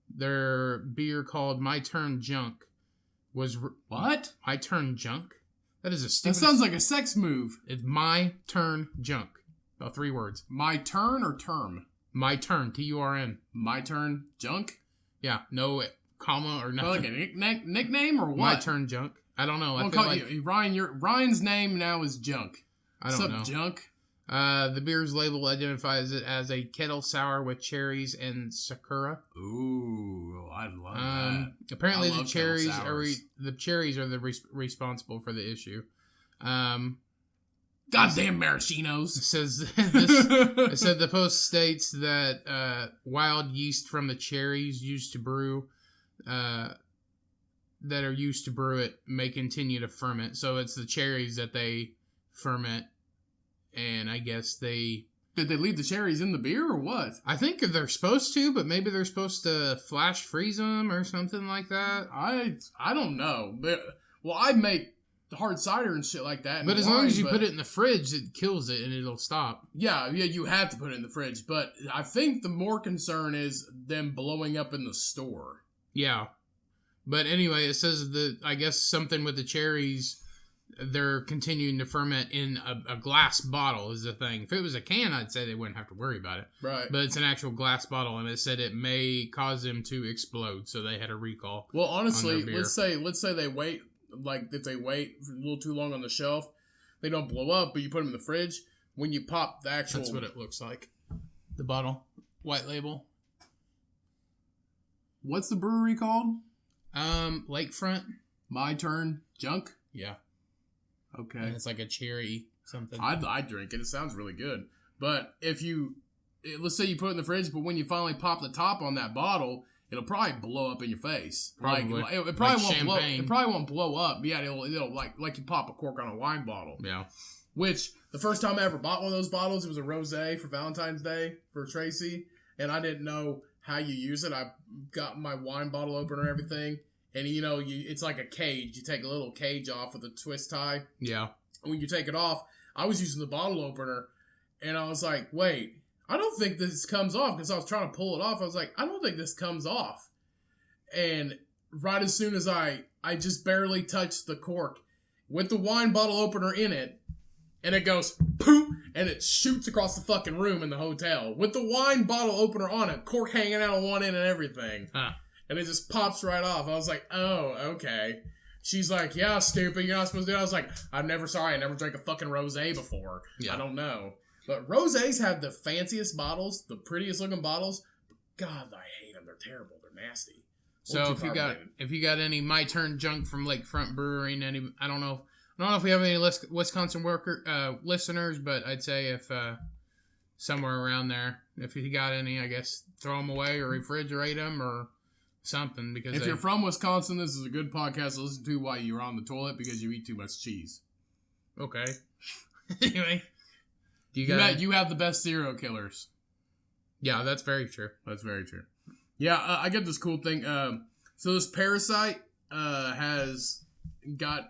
Their beer called My Turn Junk was... What? My Turn Junk? That is a stupid... That sounds like a sex move. It's My Turn Junk. About 3 words. My turn or term? My Turn. T-U-R-N. My Turn Junk? Yeah. No comma or nothing. Like a nickname or what? My Turn Junk. I don't know. I feel like... Ryan's name now is Junk. I don't know. What's up, Junk? The beer's label identifies it as a kettle sour with cherries and sakura. Ooh, I love that. Apparently, the cherries are responsible for the issue. Goddamn maraschinos! It says it said the post states that wild yeast from the cherries used to brew, that are used to brew it, may continue to ferment. So it's the cherries that they ferment. And I guess did they leave the cherries in the beer or what? I think they're supposed to, but maybe they're supposed to flash freeze them or something like that. I don't know. Well, I make hard cider and shit like that. But as long as you put it in the fridge, it kills it and it'll stop. Yeah, you have to put it in the fridge. But I think the more concern is them blowing up in the store. Yeah. But anyway, it says that I guess something with the cherries... They're continuing to ferment in a glass bottle is the thing. If it was a can, I'd say they wouldn't have to worry about it. Right. But it's an actual glass bottle, and it said it may cause them to explode, so they had a recall. Well, honestly, let's say they wait, like if they wait a little too long on the shelf, they don't blow up, but you put them in the fridge, when you pop the actual... That's what it looks like. The bottle. White label. What's the brewery called? Lakefront. My Turn Junk? Yeah. Okay. And it's like a cherry something. I'd drink it. It sounds really good. But let's say you put it in the fridge, but when you finally pop the top on that bottle, it'll probably blow up in your face. Probably. Like, it probably won't champagne. blow. It probably won't blow up. Yeah, it'll like you pop a cork on a wine bottle. Yeah. Which the first time I ever bought one of those bottles, it was a rosé for Valentine's Day for Tracy, and I didn't know how you use it. I got my wine bottle opener and everything. And, it's like a cage. You take a little cage off with a twist tie. Yeah. When you take it off, I was using the bottle opener, and I was like, wait, I don't think this comes off, because I was trying to pull it off. I was like, I don't think this comes off. and right as soon as I just barely touched the cork with the wine bottle opener in it, and it goes poof, and it shoots across the fucking room in the hotel with the wine bottle opener on it, cork hanging out on one end and everything. Huh. And it just pops right off. I was like, oh, okay. She's like, yeah, stupid, you're not supposed to do it. I was like, I never drank a fucking rosé before. Yeah. I don't know. But rosés have the fanciest bottles, the prettiest looking bottles. God, I hate them. They're terrible. They're nasty. So if you got any My Turn junk from Lakefront Brewery, and any, I don't know if we have any Wisconsin listeners, but I'd say if somewhere around there, if you got any, I guess throw them away or refrigerate them or something. Because if you're from Wisconsin, this is a good podcast to listen to while you're on the toilet because you eat too much cheese. Okay. Anyway, you have the best serial killers. Yeah, that's very true. That's very true. Yeah, I get this cool thing. So this parasite has got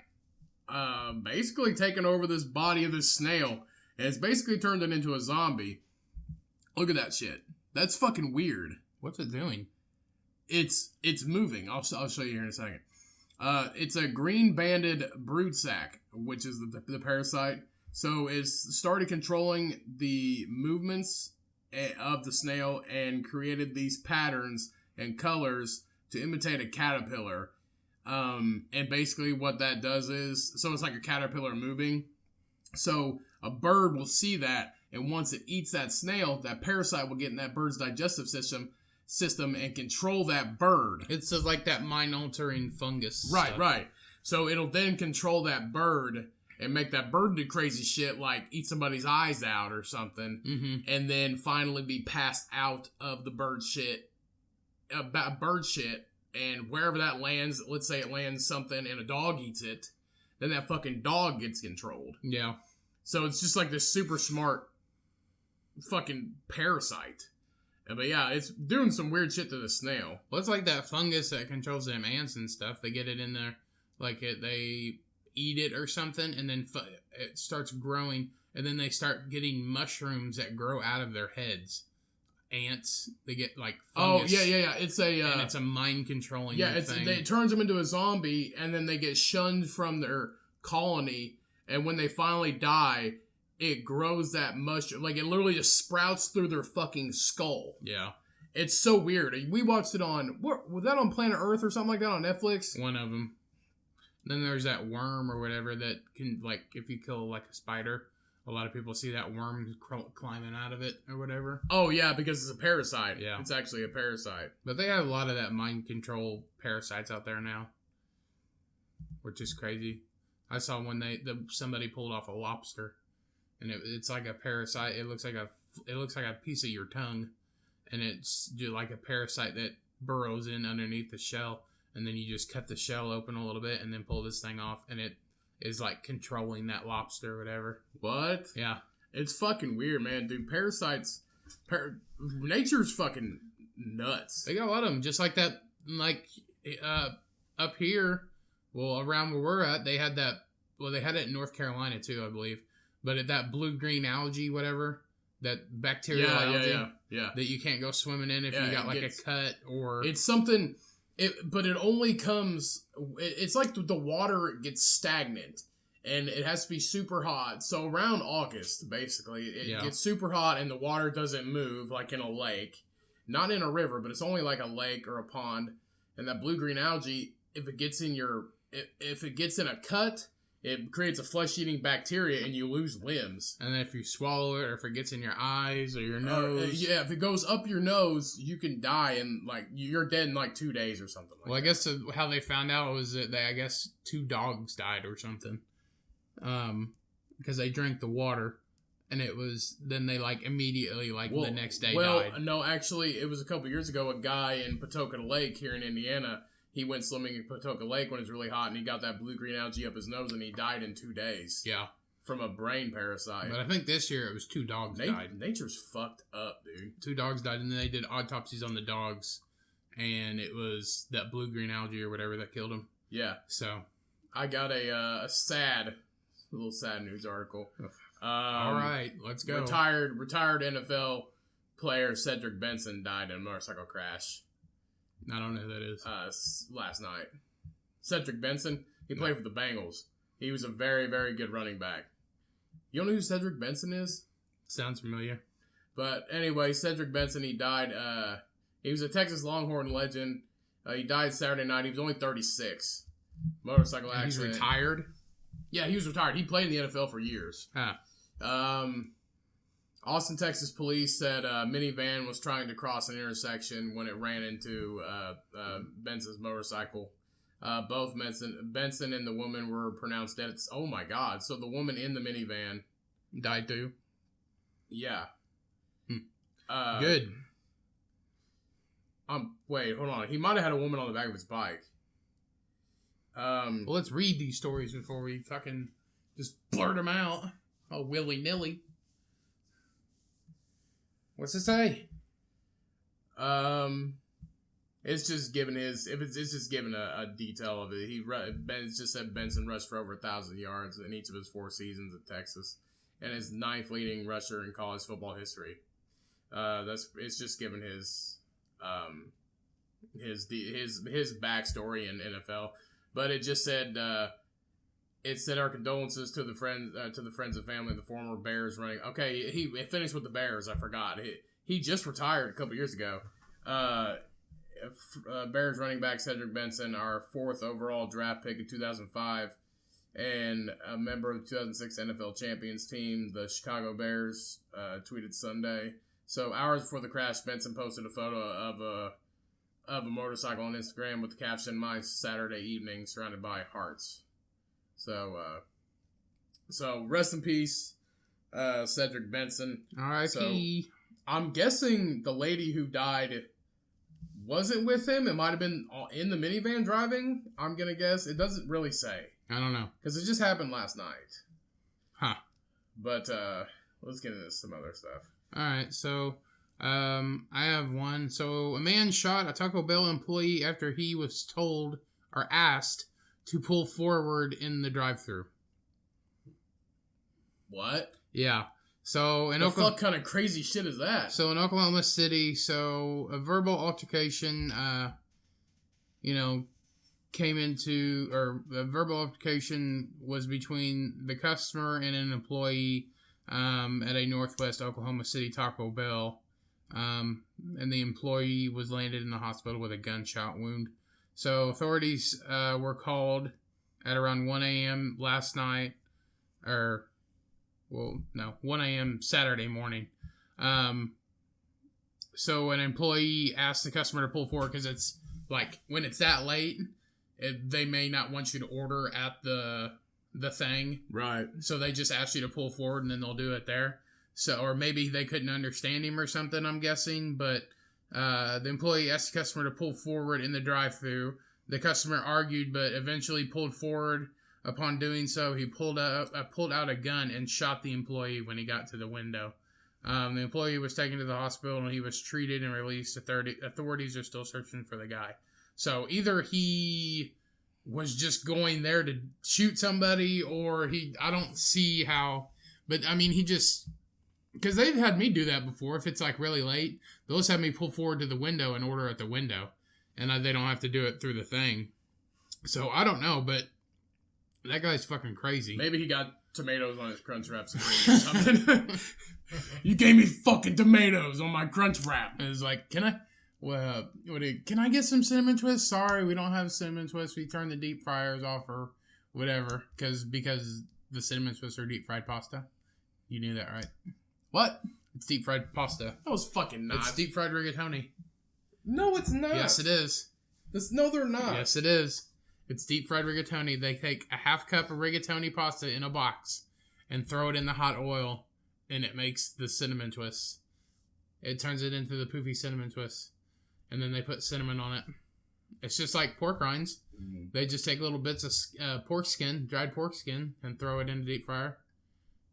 basically taken over this body of this snail, and it's basically turned it into a zombie. Look at that shit. That's fucking weird. What's it doing? It's moving. I'll show you here in a second. It's a green-banded broodsack, which is the parasite. So it's started controlling the movements of the snail and created these patterns and colors to imitate a caterpillar. And basically what that does is, so it's like a caterpillar moving. So a bird will see that, and once it eats that snail, that parasite will get in that bird's digestive system and control that bird. It's just like that mind-altering fungus. Right. So it'll then control that bird and make that bird do crazy shit like eat somebody's eyes out or something, and then finally be passed out of the bird shit, and wherever that lands, let's say it lands something and a dog eats it, then that fucking dog gets controlled. Yeah. So it's just like this super smart fucking parasite. But yeah, it's doing some weird shit to the snail. Well, it's like that fungus that controls them ants and stuff. They get it in there, they eat it or something, and then it starts growing, and then they start getting mushrooms that grow out of their heads. Ants, they get like fungus. Oh yeah. It's a mind controlling. Yeah, it turns them into a zombie, and then they get shunned from their colony, and when they finally die, it grows that mushroom. Like it literally just sprouts through their fucking skull. Yeah, it's so weird. We watched it on was that on Planet Earth or something like that on Netflix? One of them. Then there's that worm or whatever that can, like, if you kill like a spider, a lot of people see that worm climbing out of it or whatever. Oh yeah, because it's a parasite. Yeah, it's actually a parasite. But they have a lot of that mind control parasites out there now, which is crazy. I saw when somebody pulled off a lobster, and it's like a parasite. It looks like a piece of your tongue, and it's just like a parasite that burrows in underneath the shell. And then you just cut the shell open a little bit and then pull this thing off. And it is like controlling that lobster or whatever. What? Yeah. It's fucking weird, man. Dude, parasites. Nature's fucking nuts. They got a lot of them. Just like that, like up here, well, around where we're at, they had that. Well, they had it in North Carolina too, I believe. But that blue-green algae, whatever, that bacterial algae that you can't go swimming in if you got like a cut or... It's something... But it only comes... It's like the water gets stagnant, and it has to be super hot. So around August, basically, it gets super hot, and the water doesn't move like in a lake. Not in a river, but it's only like a lake or a pond. And that blue-green algae, if it gets in a cut... It creates a flesh-eating bacteria, and you lose limbs. And then if you swallow it, or if it gets in your eyes or your nose... if it goes up your nose, you can die, and you're dead in 2 days or something like that. Well, I guess how they found out was that I guess 2 dogs died or something. Because they drank the water, and it was... Then they, immediately, the next day died. Well, no, actually, it was a couple years ago, a guy in Patoka Lake here in Indiana... He went swimming in Patoka Lake when it was really hot, and he got that blue-green algae up his nose, and he died in 2 days. Yeah. From a brain parasite. But I think this year it was 2 dogs died. Nature's fucked up, dude. 2 dogs died, and then they did autopsies on the dogs, and it was that blue-green algae or whatever that killed them. Yeah. So. I got a little sad news article. All right, let's go. Retired NFL player Cedric Benson died in a motorcycle crash. I don't know who that is. Last night. Cedric Benson. He played for the Bengals. He was a very, very good running back. You don't know who Cedric Benson is? Sounds familiar. But anyway, Cedric Benson, he died. He was a Texas Longhorn legend. He died Saturday night. He was only 36. Motorcycle accident. He's retired? Yeah, he was retired. He played in the NFL for years. Huh. Austin, Texas police said a minivan was trying to cross an intersection when it ran into Benson's motorcycle. Both Benson and the woman were pronounced dead. Oh my God. So the woman in the minivan died too? Yeah. Good. Wait, hold on. He might have had a woman on the back of his bike. Well, let's read these stories before we fucking just blurt them out. Oh, willy-nilly. What's it say? It's just giving it's just giving a detail of it. It's just said Benson rushed for over 1,000 yards in each of his 4 seasons at Texas, and his 9th leading rusher in college football history. It's just giving his backstory in NFL, but it just said it said our condolences to the friends and family of the former Bears running. Okay, it finished with the Bears. I forgot he just retired a couple years ago. Bears running back Cedric Benson, our 4th overall draft pick in 2005, and a member of the 2006 NFL champions team, the Chicago Bears, tweeted Sunday. So hours before the crash, Benson posted a photo of a motorcycle on Instagram with the caption, "My Saturday evening surrounded by hearts." So rest in peace, Cedric Benson. R.I.P. So, I'm guessing the lady who died wasn't with him. It might have been in the minivan driving. I'm going to guess. It doesn't really say. I don't know. Because it just happened last night. Huh. But let's get into some other stuff. Alright, so I have one. So a man shot a Taco Bell employee after he was told or asked to pull forward in the drive-thru. What? Yeah. So in What kind of crazy shit is that? So in Oklahoma City, a verbal altercation, a verbal altercation was between the customer and an employee at a Northwest Oklahoma City Taco Bell, and the employee was landed in the hospital with a gunshot wound. So authorities were called at around 1 a.m. last night, 1 a.m. Saturday morning. So an employee asked the customer to pull forward because it's like when it's that late, they may not want you to order at the thing. Right. So they just ask you to pull forward and then they'll do it there. So, or maybe they couldn't understand him or something, I'm guessing. But the employee asked the customer to pull forward in the drive-thru. The customer argued, but eventually pulled forward. Upon doing so, he pulled out a gun and shot the employee when he got to the window. The employee was taken to the hospital and he was treated and released. Authorities are still searching for the guy. So either he was just going there to shoot somebody, or I don't see how, but I mean, because they've had me do that before. If it's like really late, they'll just have me pull forward to the window and order at the window, and they don't have to do it through the thing. So I don't know, but that guy's fucking crazy. Maybe he got tomatoes on his Crunch Wrap Supreme or something. You gave me fucking tomatoes on my Crunch Wrap. And it's like, can I get some cinnamon twists? Sorry, we don't have cinnamon twists. We turned the deep fryers off or whatever. Because the cinnamon twists are deep fried pasta. You knew that, right? What? It's deep fried pasta. That was fucking not. It's deep fried rigatoni. No, it's not. Yes, it is. No, they're not. Yes, it is. It's deep fried rigatoni. They take a half cup of rigatoni pasta in a box and throw it in the hot oil, and it makes the cinnamon twists. It turns it into the poofy cinnamon twists, and then they put cinnamon on it. It's just like pork rinds. Mm-hmm. They just take little bits of pork skin, dried pork skin, and throw it in the deep fryer,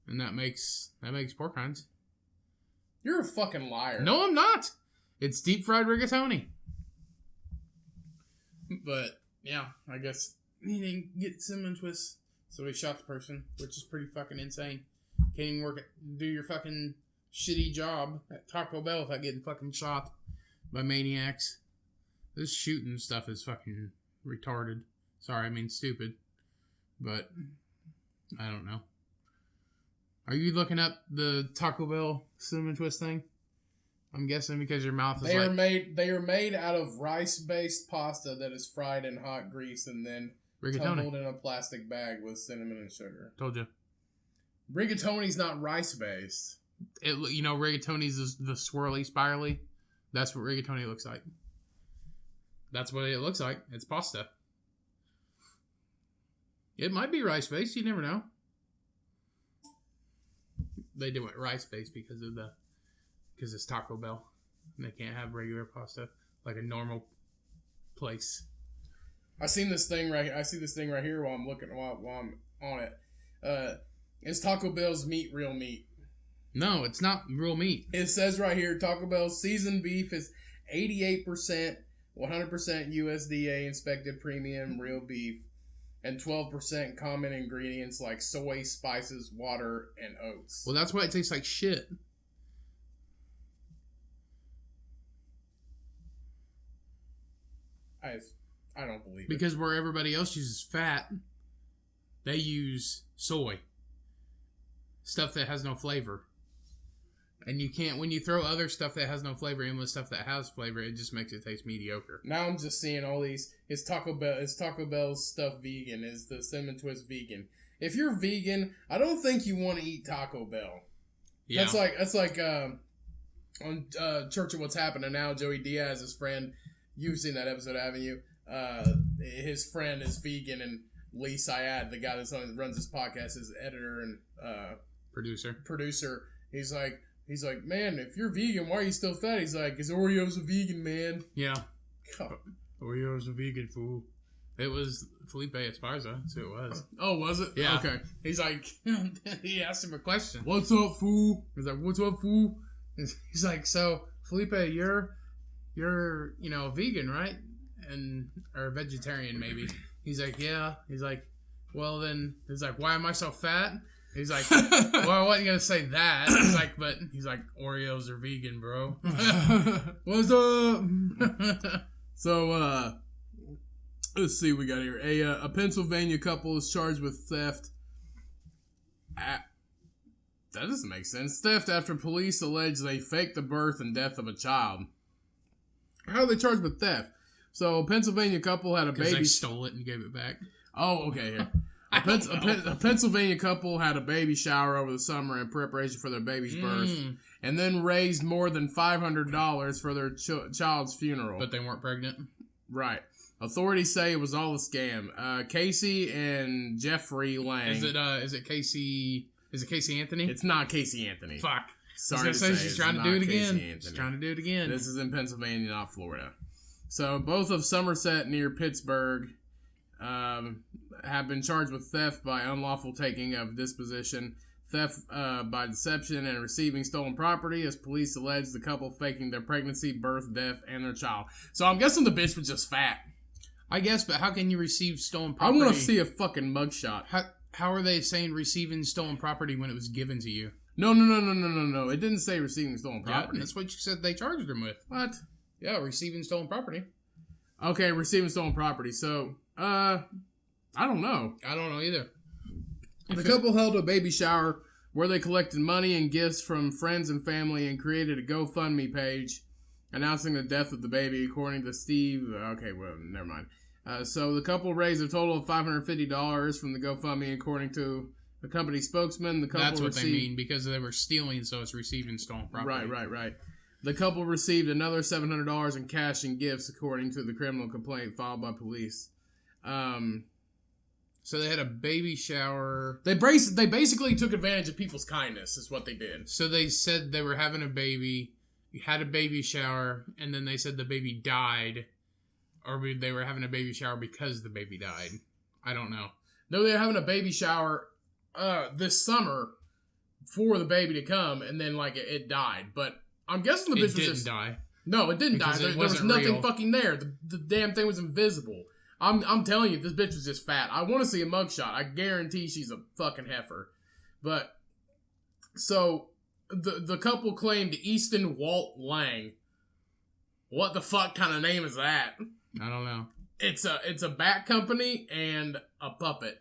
and that makes pork rinds. You're a fucking liar. No, I'm not. It's deep fried rigatoni. But yeah, I guess he didn't get cinnamon twists, so he shot the person, which is pretty fucking insane. Can't even do your fucking shitty job at Taco Bell without getting fucking shot by maniacs. This shooting stuff is fucking retarded. Sorry, I mean stupid. But I don't know. Are you looking up the Taco Bell cinnamon twist thing? I'm guessing because your mouth is They are made out of rice-based pasta that is fried in hot grease and then Rigatoni. tumbled in a plastic bag with cinnamon and sugar. Told you. Rigatoni's not rice-based. Rigatoni's is the swirly, spirally. That's what rigatoni looks like. That's what it looks like. It's pasta. It might be rice-based. You never know. They do it rice-based because it's Taco Bell. And they can't have regular pasta like a normal place. I see this thing right here while I'm on it. Is Taco Bell's meat real meat? No, it's not real meat. It says right here, Taco Bell's seasoned beef is 88%, 100% USDA inspected premium real beef, and 12% common ingredients like soy, spices, water, and oats. Well, that's why it tastes like shit. I don't believe it. Because where everybody else uses fat, they use soy. Stuff that has no flavor. And you can't, when you throw other stuff that has no flavor in with stuff that has flavor, it just makes it taste mediocre. Now I'm just seeing all these. Is Taco Bell's stuff vegan? Is the cinnamon twist vegan? If you're vegan, I don't think you want to eat Taco Bell. Yeah. That's like on Church of What's Happening Now, Joey Diaz's friend. You've seen that episode, haven't you? His friend is vegan, and Lee Syed, the guy that runs this podcast, is editor and producer. He's like, man, if you're vegan, why are you still fat? He's like, 'cause Oreo's a vegan, man. Yeah. Oreo's a vegan fool. It was Felipe Esparza. That's who it was. Oh, was it? Yeah. Okay. He's like, he asked him a question. What's up, fool? He's like, what's up, fool? He's like, so, Felipe, you're vegan, right? Or vegetarian, maybe. He's like, yeah. He's like, well, then, he's like, why am I so fat? He's like, well, I wasn't going to say that. He's like, Oreos are vegan, bro. What's up? So, let's see what we got here. A Pennsylvania couple is charged with theft. That doesn't make sense. Theft after police allege they faked the birth and death of a child. How are they charged with theft? So, a Pennsylvania couple had a baby. They stole it and gave it back. Oh, okay. Here. A Pennsylvania couple had a baby shower over the summer in preparation for their baby's birth, and then raised more than $500 for their child's funeral. But they weren't pregnant? Right. Authorities say it was all a scam. Casey and Jeffrey Lang. Is it Casey? Is it Casey Anthony? It's not Casey Anthony. Fuck. Sorry to say, she's trying to do it again. She's trying to do it again. This is in Pennsylvania, not Florida. So both of Somerset near Pittsburgh have been charged with theft by unlawful taking of disposition, theft by deception, and receiving stolen property, as police allege the couple faking their pregnancy, birth, death, and their child. So I'm guessing the bitch was just fat. I guess, but how can you receive stolen property? I want to see a fucking mugshot. How are they saying receiving stolen property when it was given to you? No. It didn't say receiving stolen property. Yeah, that's what you said they charged them with. What? Yeah, receiving stolen property. Okay, receiving stolen property. So, I don't know. I don't know either. The couple held a baby shower where they collected money and gifts from friends and family and created a GoFundMe page announcing the death of the baby, according to Steve. Okay, well, never mind. So the couple raised a total of $550 from the GoFundMe, according to a company spokesman. The couple That's what they mean, because they were stealing, so it's receiving stolen property. Right. The couple received another $700 in cash and gifts, according to the criminal complaint filed by police. So they had a baby shower. They basically took advantage of people's kindness, is what they did. So they said they were having a baby, had a baby shower, and then they said the baby died. Or they were having a baby shower because the baby died. I don't know. No, they were having a baby shower this summer for the baby to come, and then it died. But I'm guessing the bitch didn't die. No, it didn't die. There was nothing real. Fucking there. The damn thing was invisible. I'm telling you, this bitch was just fat. I want to see a mugshot. I guarantee she's a fucking heifer. But so the couple claimed Easton Walt Lang. What the fuck kind of name is that? I don't know. It's a bat company and a puppet.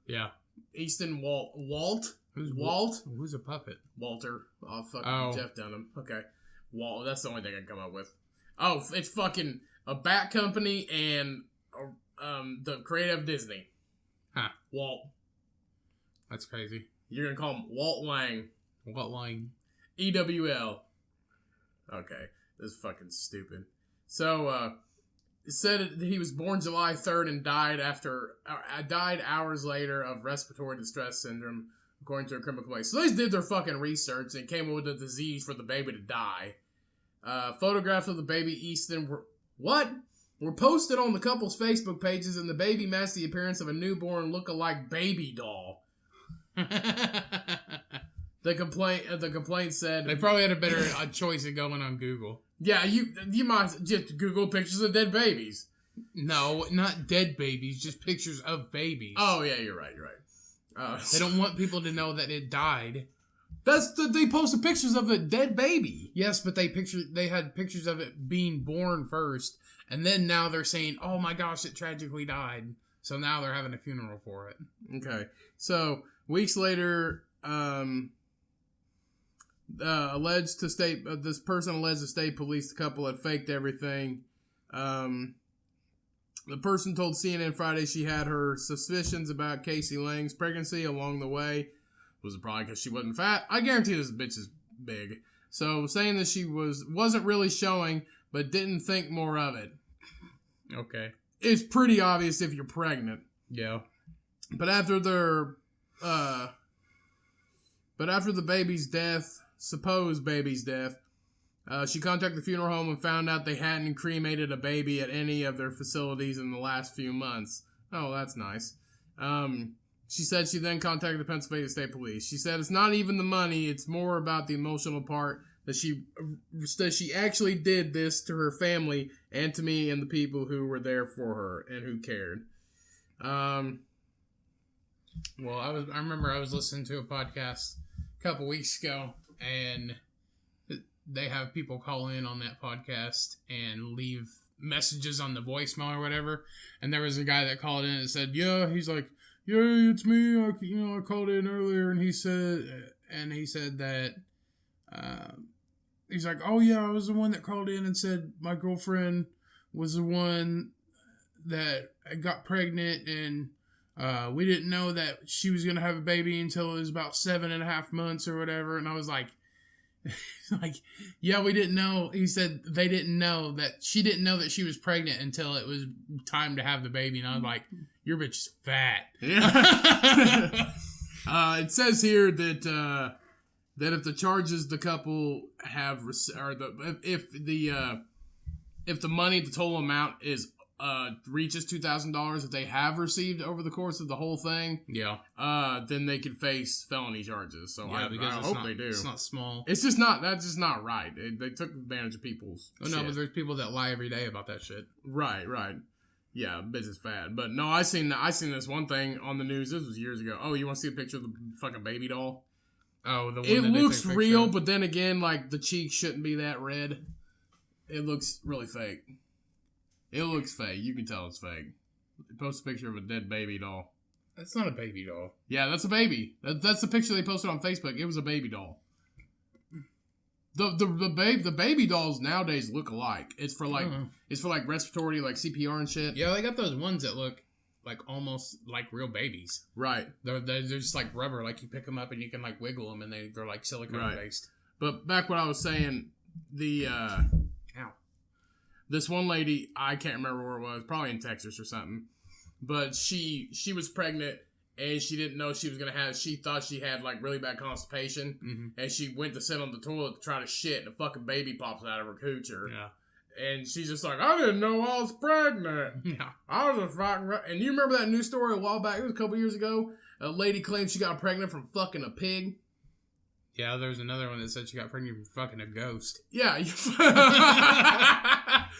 Yeah. Easton Walt? Who's Walt? Who's a puppet? Walter. Oh, fucking Jeff Dunham. Okay. Walt. That's the only thing I can come up with. Oh, it's fucking a bat company and the creator of Disney. Huh. Walt. That's crazy. You're going to call him Walt Lang. What line? EWL. Okay. This is fucking stupid. So, it said that he was born July 3rd and died hours later of respiratory distress syndrome, according to a criminal complaint. So they did their fucking research and came up with a disease for the baby to die. Photographs of the baby Easton were posted on the couple's Facebook pages, and the baby matched the appearance of a newborn look-alike baby doll. The complaint said they probably had a better choice of going on Google. Yeah, you might just Google pictures of dead babies. No, not dead babies, just pictures of babies. Oh yeah, you're right. They don't want people to know that it died. They posted pictures of a dead baby. Yes, but they had pictures of it being born first, and then now they're saying, "Oh my gosh, it tragically died." So now they're having a funeral for it. Okay, so weeks later, this person alleged to state police the couple had faked everything. The person told CNN Friday she had her suspicions about Casey Lang's pregnancy along the way. Was it probably because she wasn't fat? I guarantee this bitch is big. So saying that she wasn't really showing, but didn't think more of it. Okay. It's pretty obvious if you're pregnant. Yeah. But after the baby's death, supposed baby's death, she contacted the funeral home and found out they hadn't cremated a baby at any of their facilities in the last few months. Oh, that's nice. She said she then contacted the Pennsylvania State Police. She said it's not even the money, it's more about the emotional part that she actually did this to her family and to me and the people who were there for her and who cared. Well, I remember I was listening to a podcast a couple weeks ago, and they have people call in on that podcast and leave messages on the voicemail or whatever. And there was a guy that called in and said, "Yeah," he's like, "Yeah, it's me. I called in earlier," and he said that he's like, "Oh yeah, I was the one that called in and said my girlfriend was the one that got pregnant, and we didn't know that she was gonna have a baby until it was about 7.5 months or whatever." And I was like, "Yeah, we didn't know." He said they didn't know that she didn't know that she was pregnant until it was time to have the baby. And I was like, "Your bitch is fat." Yeah. It says here that if the charges the couple have, if the money, the total amount is reaches $2,000 that they have received over the course of the whole thing, then they could face felony charges. So I hope they do. It's not small. It's just not. That's just not right. They took advantage of people's. Oh no, but there's people that lie every day about that shit. Right. Yeah, bitch is fat. But no, I seen this one thing on the news. This was years ago. Oh, you want to see a picture of the fucking baby doll? Oh, the one it that looks real, but then again, like the cheeks shouldn't be that red. It looks really fake. It looks fake. You can tell it's fake. They post a picture of a dead baby doll. That's not a baby doll. Yeah, that's a baby. That's the picture they posted on Facebook. It was a baby doll. The baby dolls nowadays look alike. It's for like respiratory, like CPR and shit. Yeah, they got those ones that look like almost like real babies. Right. They're just like rubber. Like you pick them up and you can like wiggle them, and they're like silicone based. But back what I was saying, this one lady, I can't remember where it was, probably in Texas or something, but she was pregnant and she didn't know she was going to have, she thought she had like really bad constipation, and she went to sit on the toilet to try to shit, and a fucking baby pops out of her coocher. Yeah. And she's just like, "I didn't know I was pregnant." Yeah. I was just fucking, and you remember that news story a while back, it was a couple years ago, a lady claimed she got pregnant from fucking a pig. Yeah, there was another one that said she got pregnant from fucking a ghost. Yeah.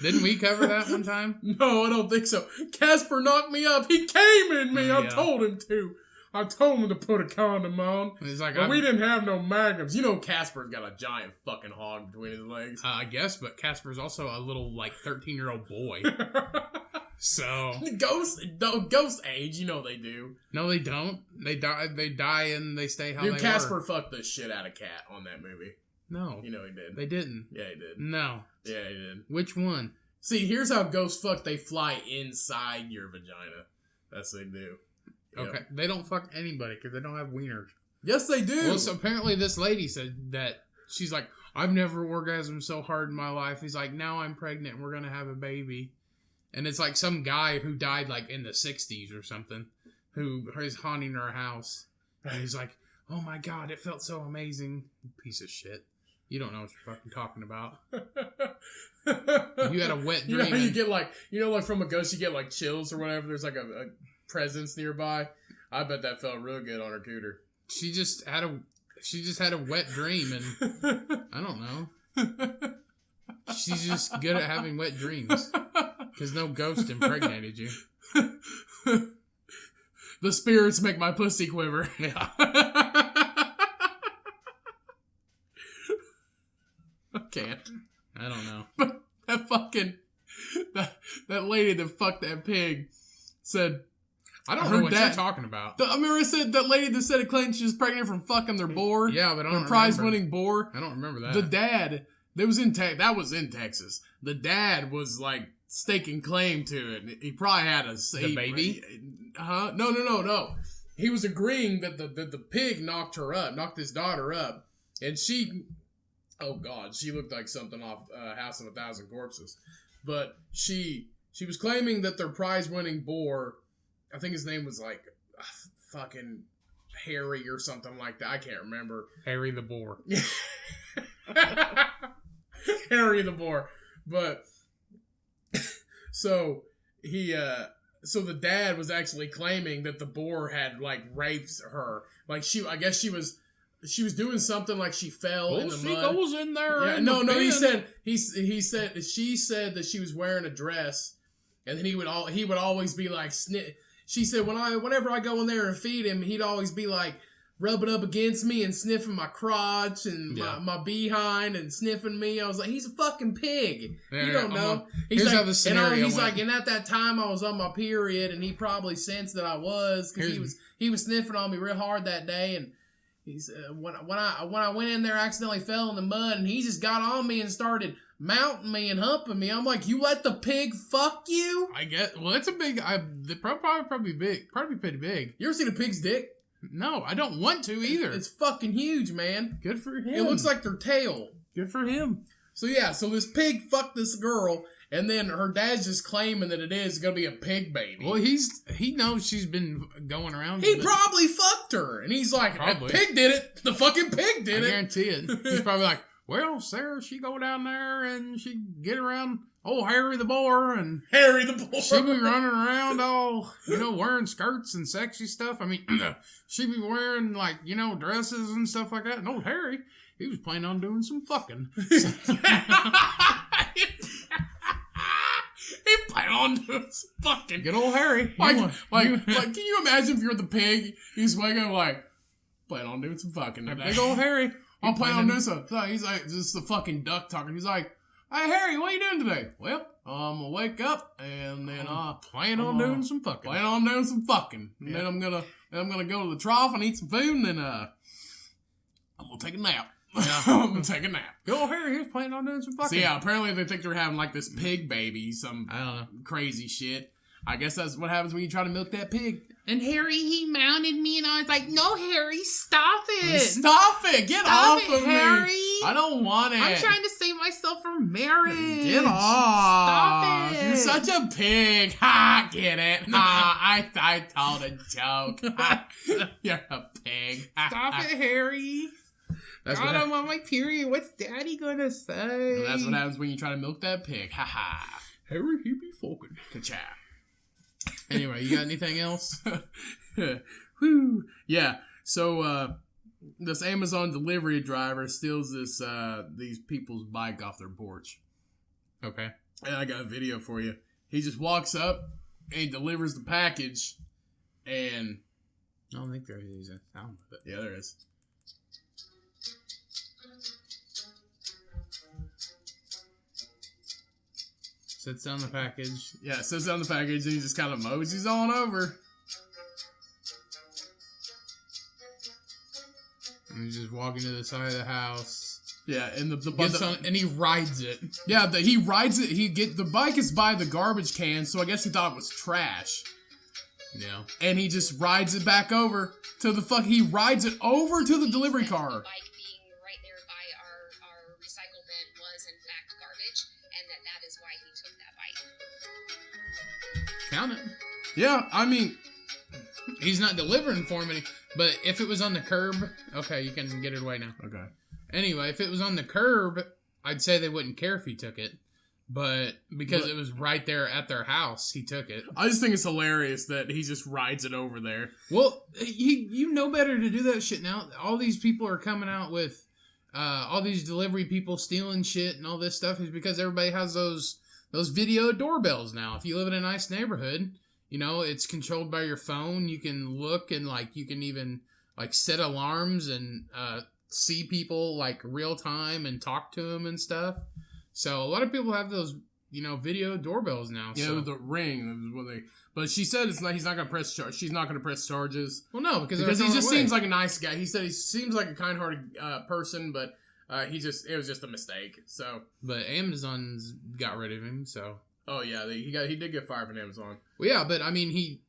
Didn't we cover that one time? No, I don't think so. Casper knocked me up. He came in me. I told him to. I told him to put a condom on. And he's like, but we didn't have no magnums. You know Casper's got a giant fucking hog between his legs. I guess, but Casper's also a little, 13-year-old boy. So. Ghost age, you know they do. No, they don't. They die and they stay how they were. Casper fucked the shit out of Cat on that movie. No. You know he did. They didn't. Yeah, he did. No. Yeah, he did. Which one? See, here's how ghosts fuck. They fly inside your vagina. That's what they do. Yep. Okay. They don't fuck anybody because they don't have wieners. Yes, they do. Well, so apparently this lady said that she's like, I've never orgasmed so hard in my life. He's like, now I'm pregnant and we're going to have a baby. And it's like some guy who died in the 60s or something who is haunting her house. And he's like, oh my God, it felt so amazing. Piece of shit. You don't know what you're fucking talking about. You had a wet dream. You know how you get from a ghost you get chills or whatever. There's a presence nearby. I bet that felt real good on her cooter. She just had a wet dream and I don't know. She's just good at having wet dreams. Because no ghost impregnated you. The spirits make my pussy quiver. Yeah. I can't. I don't know. But that lady that fucked that pig said, I don't know what you're talking about. I remember I said that lady that said it claimed she was pregnant from fucking their boar. Yeah, but I don't remember. Prize-winning boar. I don't remember that. The dad, that was in Texas. The dad was staking claim to it. He probably had the baby? No. He was agreeing that the pig knocked his daughter up. And she, oh God, she looked like something off House of a Thousand Corpses. But she was claiming that their prize-winning boar, I think his name was fucking Harry or something like that. I can't remember. Harry the boar. Harry the boar. But so the dad was actually claiming that the boar had raped her. I guess she was doing something she fell in the mud. She goes in there. Yeah, no. She said that she was wearing a dress, and then he would always be She said whenever I go in there and feed him, he'd always be rubbing up against me and sniffing my crotch and my behind and sniffing me. I was like, he's a fucking pig. You don't know. Here's how the scenario went. And at that time I was on my period, and he probably sensed that I was, because he was sniffing on me real hard that day. And he said when I went in there, I accidentally fell in the mud, and he just got on me and started mounting me and humping me. I'm like, you let the pig fuck you? I guess. Well, it's a big. They're probably big. Probably pretty big. You ever seen a pig's dick? No, I don't want to either. It's fucking huge, man. Good for him. It looks like their tail. Good for him. So this pig fucked this girl, and then her dad's just claiming that it is going to be a pig baby. Well, he knows she's been going around. He probably fucked her, and he's like, the pig did it. The fucking pig did it. I guarantee it. He's probably like, well, Sarah, she go down there and she get around old Harry the boar, and she be running around all, wearing skirts and sexy stuff. I mean, she be wearing dresses and stuff like that. And old Harry, he was planning on doing some fucking. He planned on doing some fucking. Good old Harry. Can you imagine if you're the pig? He's waking up plan on doing some fucking today. Big old Harry. I'm planning on doing some. So he's like, this is the fucking duck talking. He's like, hey Harry, what are you doing today? Well, I'm gonna wake up and then plan on doing some fucking. Plan on doing some fucking. And then I'm gonna go to the trough and eat some food, and then I'm gonna take a nap. Yeah. I'm gonna take a nap. Good old Harry, he's planning on doing some fucking. So yeah, apparently they think they're having this pig baby, some I don't know, crazy shit. I guess that's what happens when you try to milk that pig. And Harry, he mounted me, and I was like, no, Harry, stop it. Stop it. Get off of Harry. me. I don't want it. I'm trying to save myself from marriage. Get off. Stop it. You're such a pig. Ha, get it. Ha, I told a joke. Ha, you're a pig. Stop it, Harry. God, I'm on my period. What's Daddy gonna say? Well, that's what happens when you try to milk that pig. Ha ha. Harry, he be fucking. Ka-chow. Anyway, you got anything else? Whew. Yeah. So this Amazon delivery driver steals these people's bike off their porch. Okay. And I got a video for you. He just walks up and he delivers the package, and I don't think there is a sound with it. Yeah, there is. Sits down the package. Yeah, it sits down the package and he just kind of moseys on over. And he's just walking to the side of the house. Yeah, and and he rides it. Yeah, he rides it. The bike is by the garbage can, so I guess he thought it was trash. Yeah. And he just rides it back over to he rides it over to the delivery car. The bike being right there by our recycle bin was in fact garbage, and that is why he took that bike. Count it. Yeah, I mean, he's not delivering for me, but if it was on the curb, okay, you can get it away now. Okay. Anyway, if it was on the curb, I'd say they wouldn't care if he took it. But because it was right there at their house, he took it. I just think it's hilarious that he just rides it over there. Well, you know better to do that shit now. All these people are coming out with all these delivery people stealing shit and all this stuff is because everybody has those video doorbells now. If you live in a nice neighborhood, you know, it's controlled by your phone. You can look and you can even set alarms and see people real time and talk to them and stuff. So a lot of people have those, video doorbells now. Yeah, so. the ring. But she said he's not going to press charge. She's not going to press charges. Well, no, because he just seems like a nice guy. He said he seems like a kind-hearted person, but it was just a mistake. So. But Amazon's got rid of him. So. Oh yeah, he did get fired from Amazon. Well, yeah, but I mean he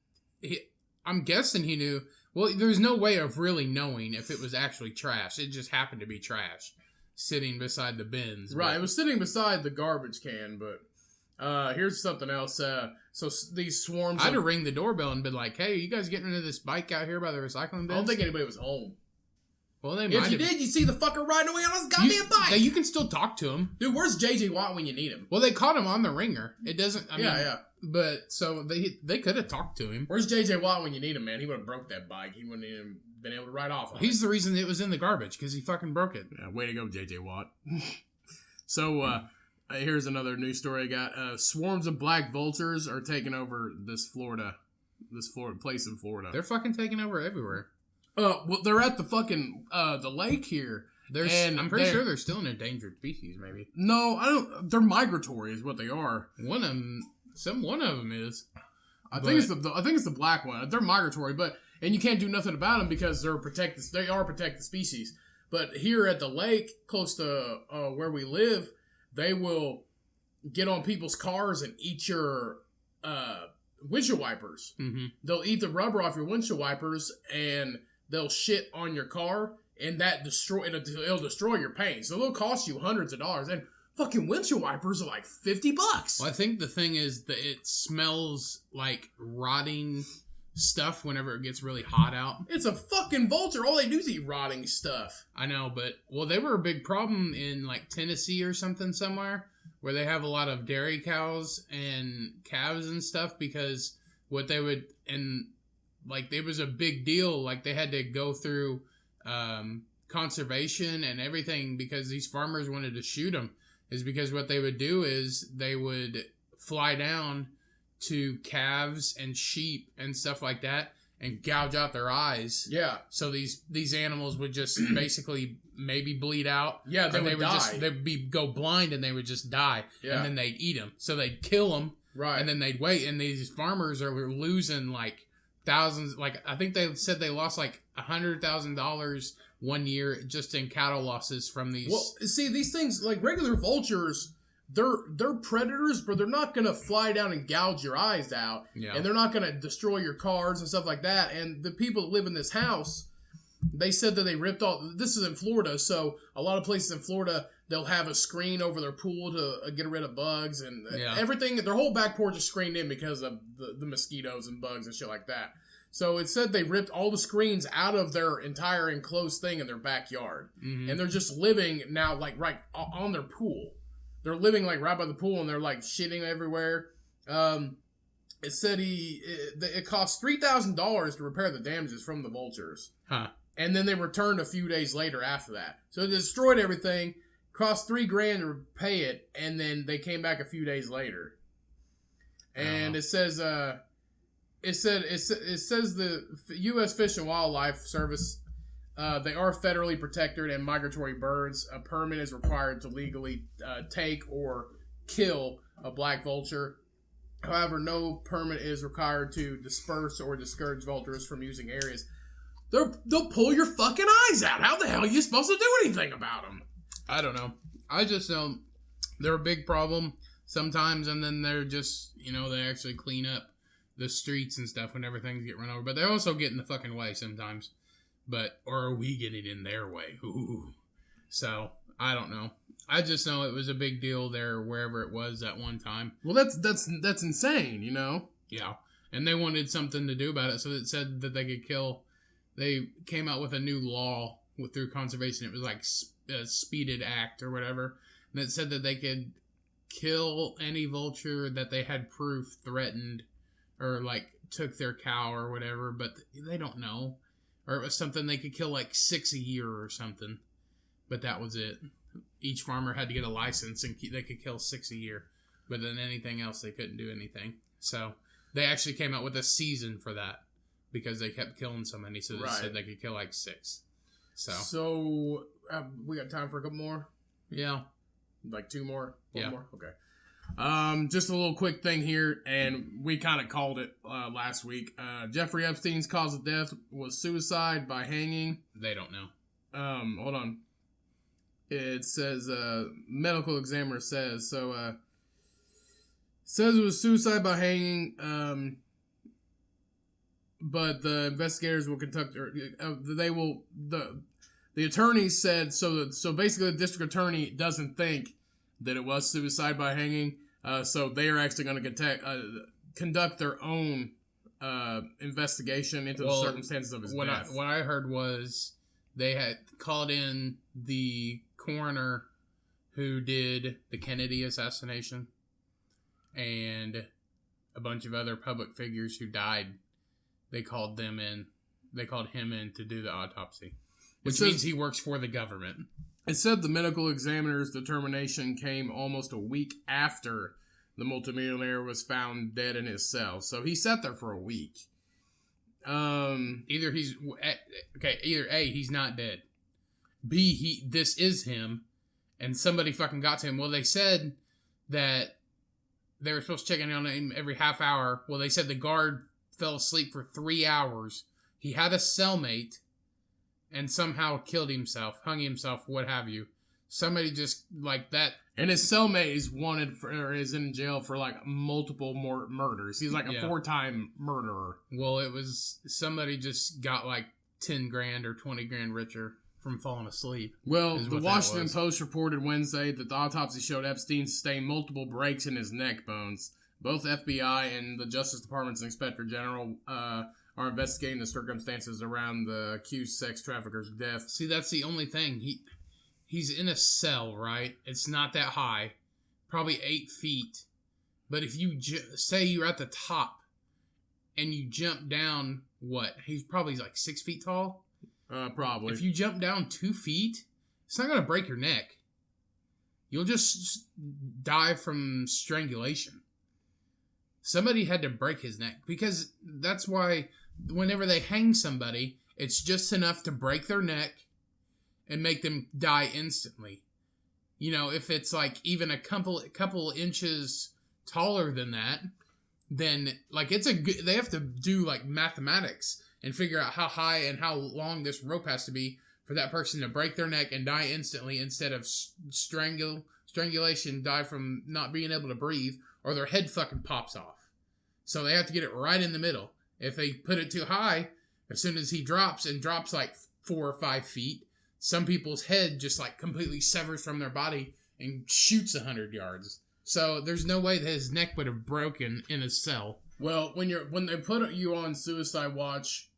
I'm guessing he knew. Well, there's no way of really knowing if it was actually trash. It just happened to be trash. Sitting beside the bins. Right, it was sitting beside the garbage can, but here's something else. So these swarms... I'd have ring the doorbell and been like, hey, you guys getting into this bike out here by the recycling bins? I don't think anybody was home. Well, they might If you did, you see the fucker riding away on his goddamn bike! You can still talk to him. Dude, where's JJ Watt when you need him? Well, they caught him on the ringer. It doesn't... Yeah. But, so, they could have talked to him. Where's JJ Watt when you need him, man? He would have broke that bike. He wouldn't even been able to ride off on He's the reason it was in the garbage, because he fucking broke it. Yeah, way to go, JJ Watt. So, here's another news story I got. Swarms of black vultures are taking over this Florida place in Florida. They're fucking taking over everywhere. Well, they're at the fucking, the lake here. I'm pretty sure they're still an endangered species, maybe. No, I don't. They're migratory, is what they are. One of them is. I think it's the black one. They're migratory, and you can't do nothing about them because they are protected species. But here at the lake, close to where we live, they will get on people's cars and eat your windshield wipers. Mm-hmm. They'll eat the rubber off your windshield wipers and they'll shit on your car, and it'll destroy your paint. So they'll cost you hundreds of dollars. And fucking windshield wipers are like $50. Well, I think the thing is that it smells like rotting stuff whenever it gets really hot out. It's a fucking vulture. All they do is eat rotting stuff. I know, but they were a big problem in Tennessee or something somewhere where they have a lot of dairy cows and calves and stuff because what they would it was a big deal. They had to go through conservation and everything because these farmers wanted to shoot them. Is because what they would do is they would fly down to calves and sheep and stuff like that and gouge out their eyes. Yeah. So these animals would just basically maybe bleed out. Yeah, they would die. They'd go blind and they would just die. Yeah. And then they'd eat them. So they'd kill them. Right. And then they'd wait. And these farmers are losing thousands. I think they said they lost $100,000 1 year just in cattle losses from these. Well, see, these things, regular vultures, they're predators, but they're not going to fly down and gouge your eyes out. Yeah. And they're not going to destroy your cars and stuff like that. And the people that live in this house, they said that they ripped off. This is in Florida, so a lot of places in Florida, they'll have a screen over their pool to get rid of bugs and everything. Their whole back porch is screened in because of the mosquitoes and bugs and shit like that. So it said they ripped all the screens out of their entire enclosed thing in their backyard. Mm-hmm. And they're just living now right on their pool. They're living right by the pool and they're shitting everywhere. It said it cost $3,000 to repair the damages from the vultures. Huh. And then they returned a few days later after that. So it destroyed everything, cost $3,000 to repay it, and then they came back a few days later. And it says it says the U.S. Fish and Wildlife Service, they are federally protected and migratory birds. A permit is required to legally take or kill a black vulture. However, no permit is required to disperse or discourage vultures from using areas. They'll pull your fucking eyes out. How the hell are you supposed to do anything about them? I don't know. I just know they're a big problem sometimes, and then they're just, they actually clean up the streets and stuff whenever things get run over. But they also get in the fucking way sometimes. Or are we getting in their way? Ooh. So, I don't know. I just know it was a big deal there wherever it was at one time. Well, that's insane, Yeah. And they wanted something to do about it, so it said that they could kill. They came out with a new law through conservation. It was like a speeded act or whatever. And it said that they could kill any vulture that they had proof threatened or like took their cow or whatever, but they don't know. Or it was something they could kill like 6 a year or something. But that was it. Each farmer had to get a license and they could kill 6 a year. But then anything else, they couldn't do anything. So they actually came out with a season for that because they kept killing so many. So they said they could kill like 6. So we got time for a couple more? Yeah. Like 2 more? 1 more? Okay. Just a little quick thing here, and we kind of called it last week. Jeffrey Epstein's cause of death was suicide by hanging. They don't know. Hold on. It says, medical examiner says, says it was suicide by hanging, but the investigators will conduct, the attorney said, so basically the district attorney doesn't think that it was suicide by hanging, so they are actually going to conduct their own investigation into the circumstances of his death. What I heard was they had called in the coroner who did the Kennedy assassination and a bunch of other public figures who died. They called them in. They called him in to do the autopsy, which means he works for the government. It said the medical examiner's determination came almost a week after the multimillionaire was found dead in his cell. So he sat there for a week. Either A, he's not dead. B, this is him, and somebody fucking got to him. Well, they said that they were supposed to check in on him every half hour. Well, they said the guard fell asleep for 3 hours. He had a cellmate and somehow killed himself, hung himself, what have you. Somebody just like that. And his cellmate is is in jail for like multiple more murders. He's like a 4-time murderer. Well, it was somebody just got like 10 grand or 20 grand richer from falling asleep. Well, the Washington Post reported Wednesday that the autopsy showed Epstein sustained multiple breaks in his neck bones. Both FBI and the Justice Department's Inspector General are investigating the circumstances around the accused sex trafficker's death. See, that's the only thing. He's in a cell, right? It's not that high. Probably 8 feet. But if you say you're at the top and you jump down, what? He's probably like 6 feet tall? Probably. If you jump down 2 feet, it's not going to break your neck. You'll just die from strangulation. Somebody had to break his neck. Because that's why whenever they hang somebody, it's just enough to break their neck and make them die instantly. If it's like even a couple inches taller than that, then like they have to do like mathematics and figure out how high and how long this rope has to be for that person to break their neck and die instantly instead of strangulation, die from not being able to breathe, or their head fucking pops off. So they have to get it right in the middle. If they put it too high, as soon as he drops like 4 or 5 feet, some people's head just like completely severs from their body and shoots 100 yards. So there's no way that his neck would have broken in a cell. Well, when they put you on suicide watch,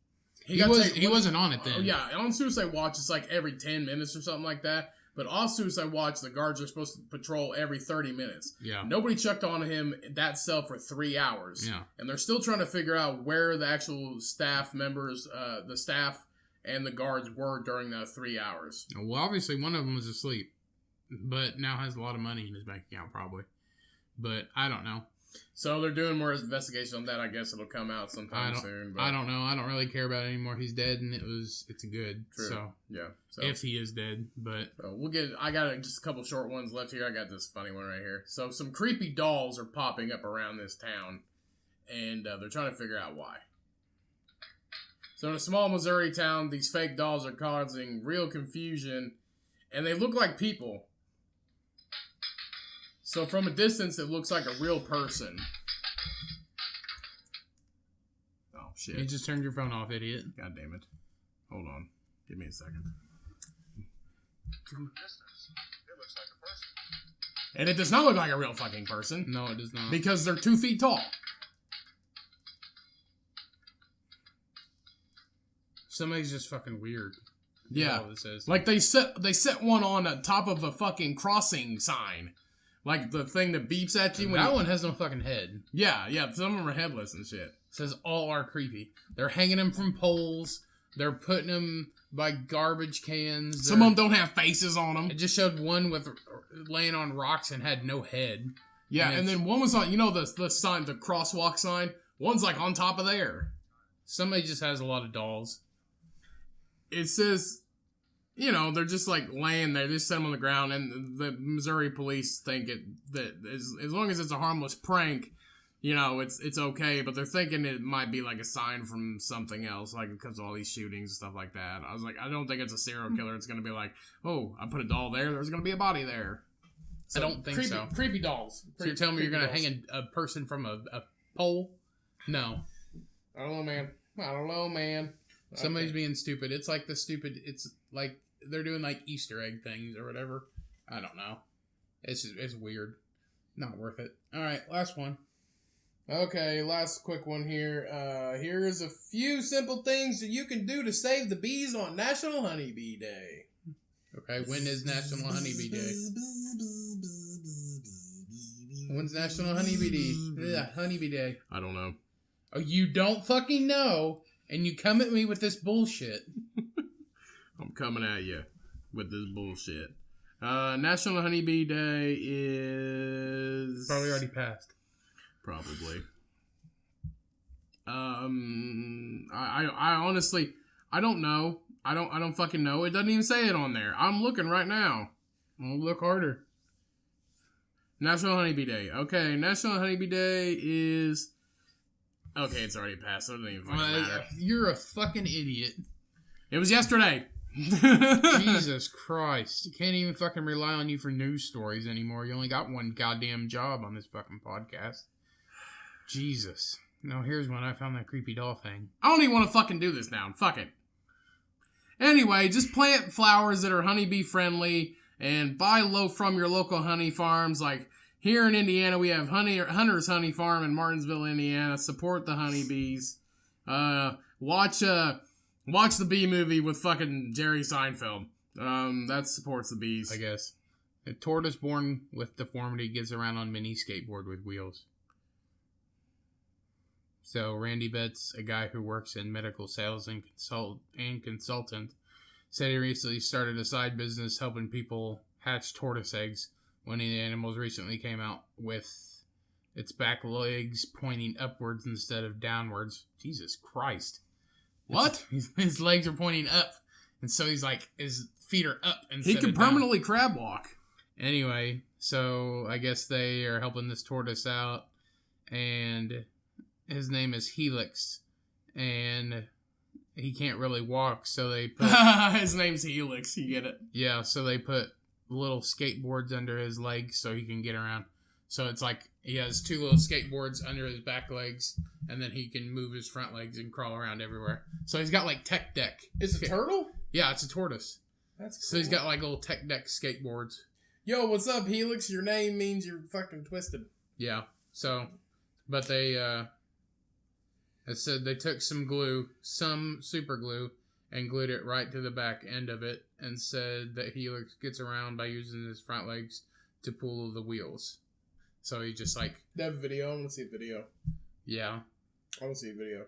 he wasn't on it then. Yeah, on suicide watch it's like every 10 minutes or something like that. But off suicide watch, the guards are supposed to patrol every 30 minutes. Yeah. Nobody checked on him that cell for 3 hours. Yeah. And they're still trying to figure out where the actual staff members, the staff and the guards were during the 3 hours. Well, obviously one of them was asleep, but now has a lot of money in his bank account probably. But I don't know. So they're doing more investigation on that. I guess it'll come out sometime soon. But I don't know. I don't really care about it anymore. He's dead, and it's good. True. So yeah. So if he is dead, but we'll get. I got just a couple short ones left here. I got this funny one right here. So some creepy dolls are popping up around this town, and they're trying to figure out why. So in a small Missouri town, these fake dolls are causing real confusion, and they look like people. So from a distance, it looks like a real person. Oh, shit. You just turned your phone off, idiot. God damn it. Hold on. Give me a second. And it does not look like a real fucking person. No, it does not. Because they're 2 feet tall. Somebody's just fucking weird. Yeah. All this is. Like they set one on the top of a fucking crossing sign. Like the thing that beeps at you when that one has no fucking head. Yeah, some of them are headless and shit. Says all are creepy. They're hanging them from poles. They're putting them by garbage cans. Some of them don't have faces on them. It just showed one with laying on rocks and had no head. Yeah, and then one was on, the sign, the crosswalk sign. One's like on top of there. Somebody just has a lot of dolls. It says, they're just like laying there. They just set them on the ground, and the Missouri police think that as long as it's a harmless prank, it's okay. But they're thinking it might be like a sign from something else, like because of all these shootings and stuff like that. I was like, I don't think it's a serial killer. It's going to be like, oh, I put a doll there. There's going to be a body there. So, I don't think so. Creepy dolls. So you're telling me you're going to hang a person from a pole? No. I don't know, man. Somebody's being stupid. It's like it's like they're doing like Easter egg things or whatever. I don't know. It's weird. Not worth it. All right, last one. Okay, last quick one here. Here's a few simple things that you can do to save the bees on National Honeybee Day. Okay, when is National Honeybee Day? When's National Honeybee Day? Yeah, Honeybee Day. I don't know. Oh, you don't fucking know, and you come at me with this bullshit. I'm coming at you with this bullshit. National Honeybee Day is Probably already passed. Probably. I honestly, I don't know. I don't fucking know. It doesn't even say it on there. I'm looking right now. I'll look harder. National Honeybee Day. Okay, National Honeybee Day is... Okay, it's already passed. So it doesn't even fucking matter. You're a fucking idiot. It was yesterday. Jesus Christ. You can't even fucking rely on you for news stories anymore. You only got one goddamn job on this fucking podcast. Jesus. No, here's one. I found that creepy doll thing. I don't even want to fucking do this now. Fuck it. Anyway, just plant flowers that are honeybee friendly and buy low from your local honey farms. Like here in Indiana, we have Hunter's Honey Farm in Martinsville, Indiana. Support the honeybees. Watch the Bee Movie with fucking Jerry Seinfeld. That supports the bees. I guess. A tortoise born with deformity gets around on mini skateboard with wheels. So Randy Betts, a guy who works in medical sales and consultant, said he recently started a side business helping people hatch tortoise eggs. One of the animals recently came out with its back legs pointing upwards instead of downwards. Jesus Christ. What? His legs are pointing up, and so he's like, his feet are up instead He can of down. permanently crab walk. Anyway, so I guess they are helping this tortoise out, and his name is Helix, and he can't really walk, so they put... His name's Helix, you get it? Yeah, so they put little skateboards under his legs so he can get around. So it's like he has two little skateboards under his back legs, and then he can move his front legs and crawl around everywhere. So he's got like tech deck. It's a turtle? Yeah, it's a tortoise. That's cool. So he's got like little tech deck skateboards. Yo, what's up, Helix? Your name means you're fucking twisted. Yeah, so... But they, it said they took some super glue, and glued it right to the back end of it, and said that Helix gets around by using his front legs to pull the wheels. So he just like... They have a video? I want to see a video. Yeah. I want to see a video.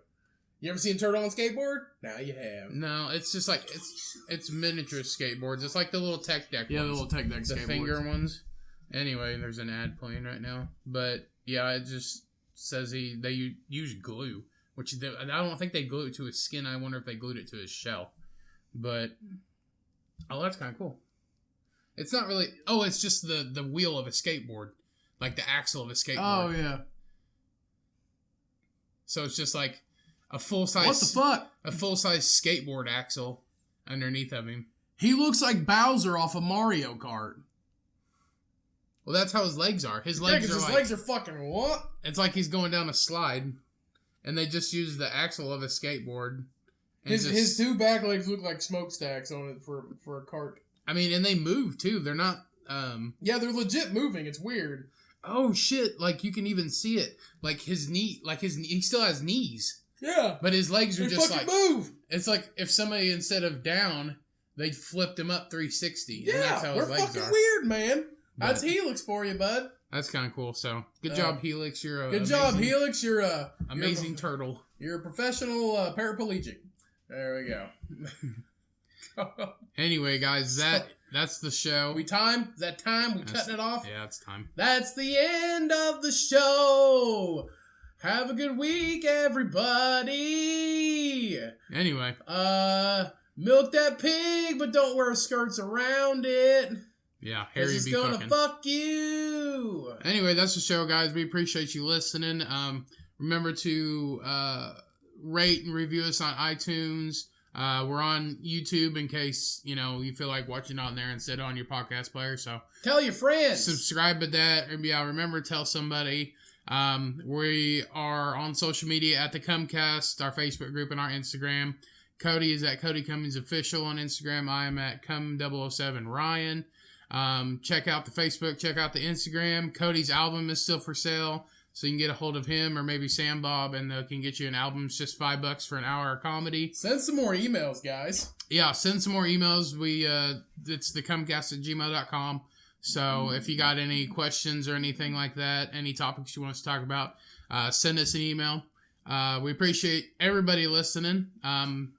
You ever seen a turtle on skateboard? Now you have. No, it's just like, it's miniature skateboards. It's like the little tech deck ones. The little tech deck skateboards. The finger ones. Anyway, there's an ad playing right now. But, Yeah, it just says they use glue, which I don't think they glue it to his skin. I wonder if they glued it to his shell. But that's kind of cool. It's not really. Oh, it's just the wheel of a skateboard, like the axle of a skateboard. Oh yeah. So it's just like a full size. What the fuck? A full size skateboard axle underneath of him. He looks like Bowser off of Mario Kart. Well, that's how his legs are. His legs are fucking what? It's like he's going down a slide, and they just use the axle of a skateboard. His two back legs look like smokestacks on it for a cart. I mean, and they move too. They're not. Yeah, they're legit moving. It's weird. Oh shit! Like you can even see it. Like he still has knees. Yeah, but his legs are just like move. It's like if somebody instead of down, they flipped him up 360. Yeah, and that's how his they're legs fucking are. weird, man. But That's Helix for you, bud. That's kind of cool. So good job, Helix. You're a good job, Helix. You're a amazing turtle. You're a professional paraplegic. There we go. Anyway, guys, that's the show. Is that time? We cutting it off? Yeah, it's time. That's the end of the show. Have a good week, everybody. Anyway. Milk that pig, but don't wear skirts around it. Yeah, Harry is be gonna fucking. fuck you. Anyway, that's the show, guys. We appreciate you listening. Remember to rate and review us on iTunes. We're on YouTube in case you feel like watching on there instead of on your podcast player. So tell your friends. Subscribe to that. And remember, tell somebody. We are on social media at thecummcast, our Facebook group and our Instagram. Cody is at Cody Cummings Official on Instagram. I am at Cum007 Ryan. Check out the Facebook, check out the Instagram. Cody's album is still for sale, so you can get a hold of him or maybe Sam Bob, and they can get you an album. It's just $5 for an hour of comedy. Send some more emails, guys. Yeah, send some more emails. It's thecummcast@gmail.com. So if you got any questions or anything like that, any topics you want us to talk about, send us an email. We appreciate everybody listening.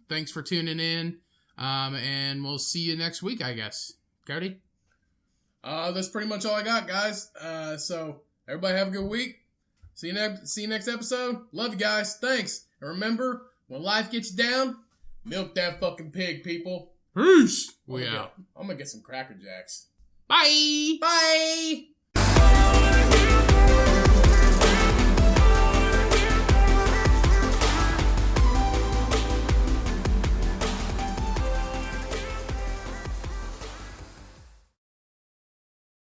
Thanks for tuning in. And we'll see you next week, I guess. Cody? That's pretty much all I got, guys. So everybody have a good week. See you next episode. Love you guys. Thanks. And remember, when life gets you down, milk that fucking pig, people. Peace. We out. I'm gonna get some Cracker Jacks. Bye. Bye.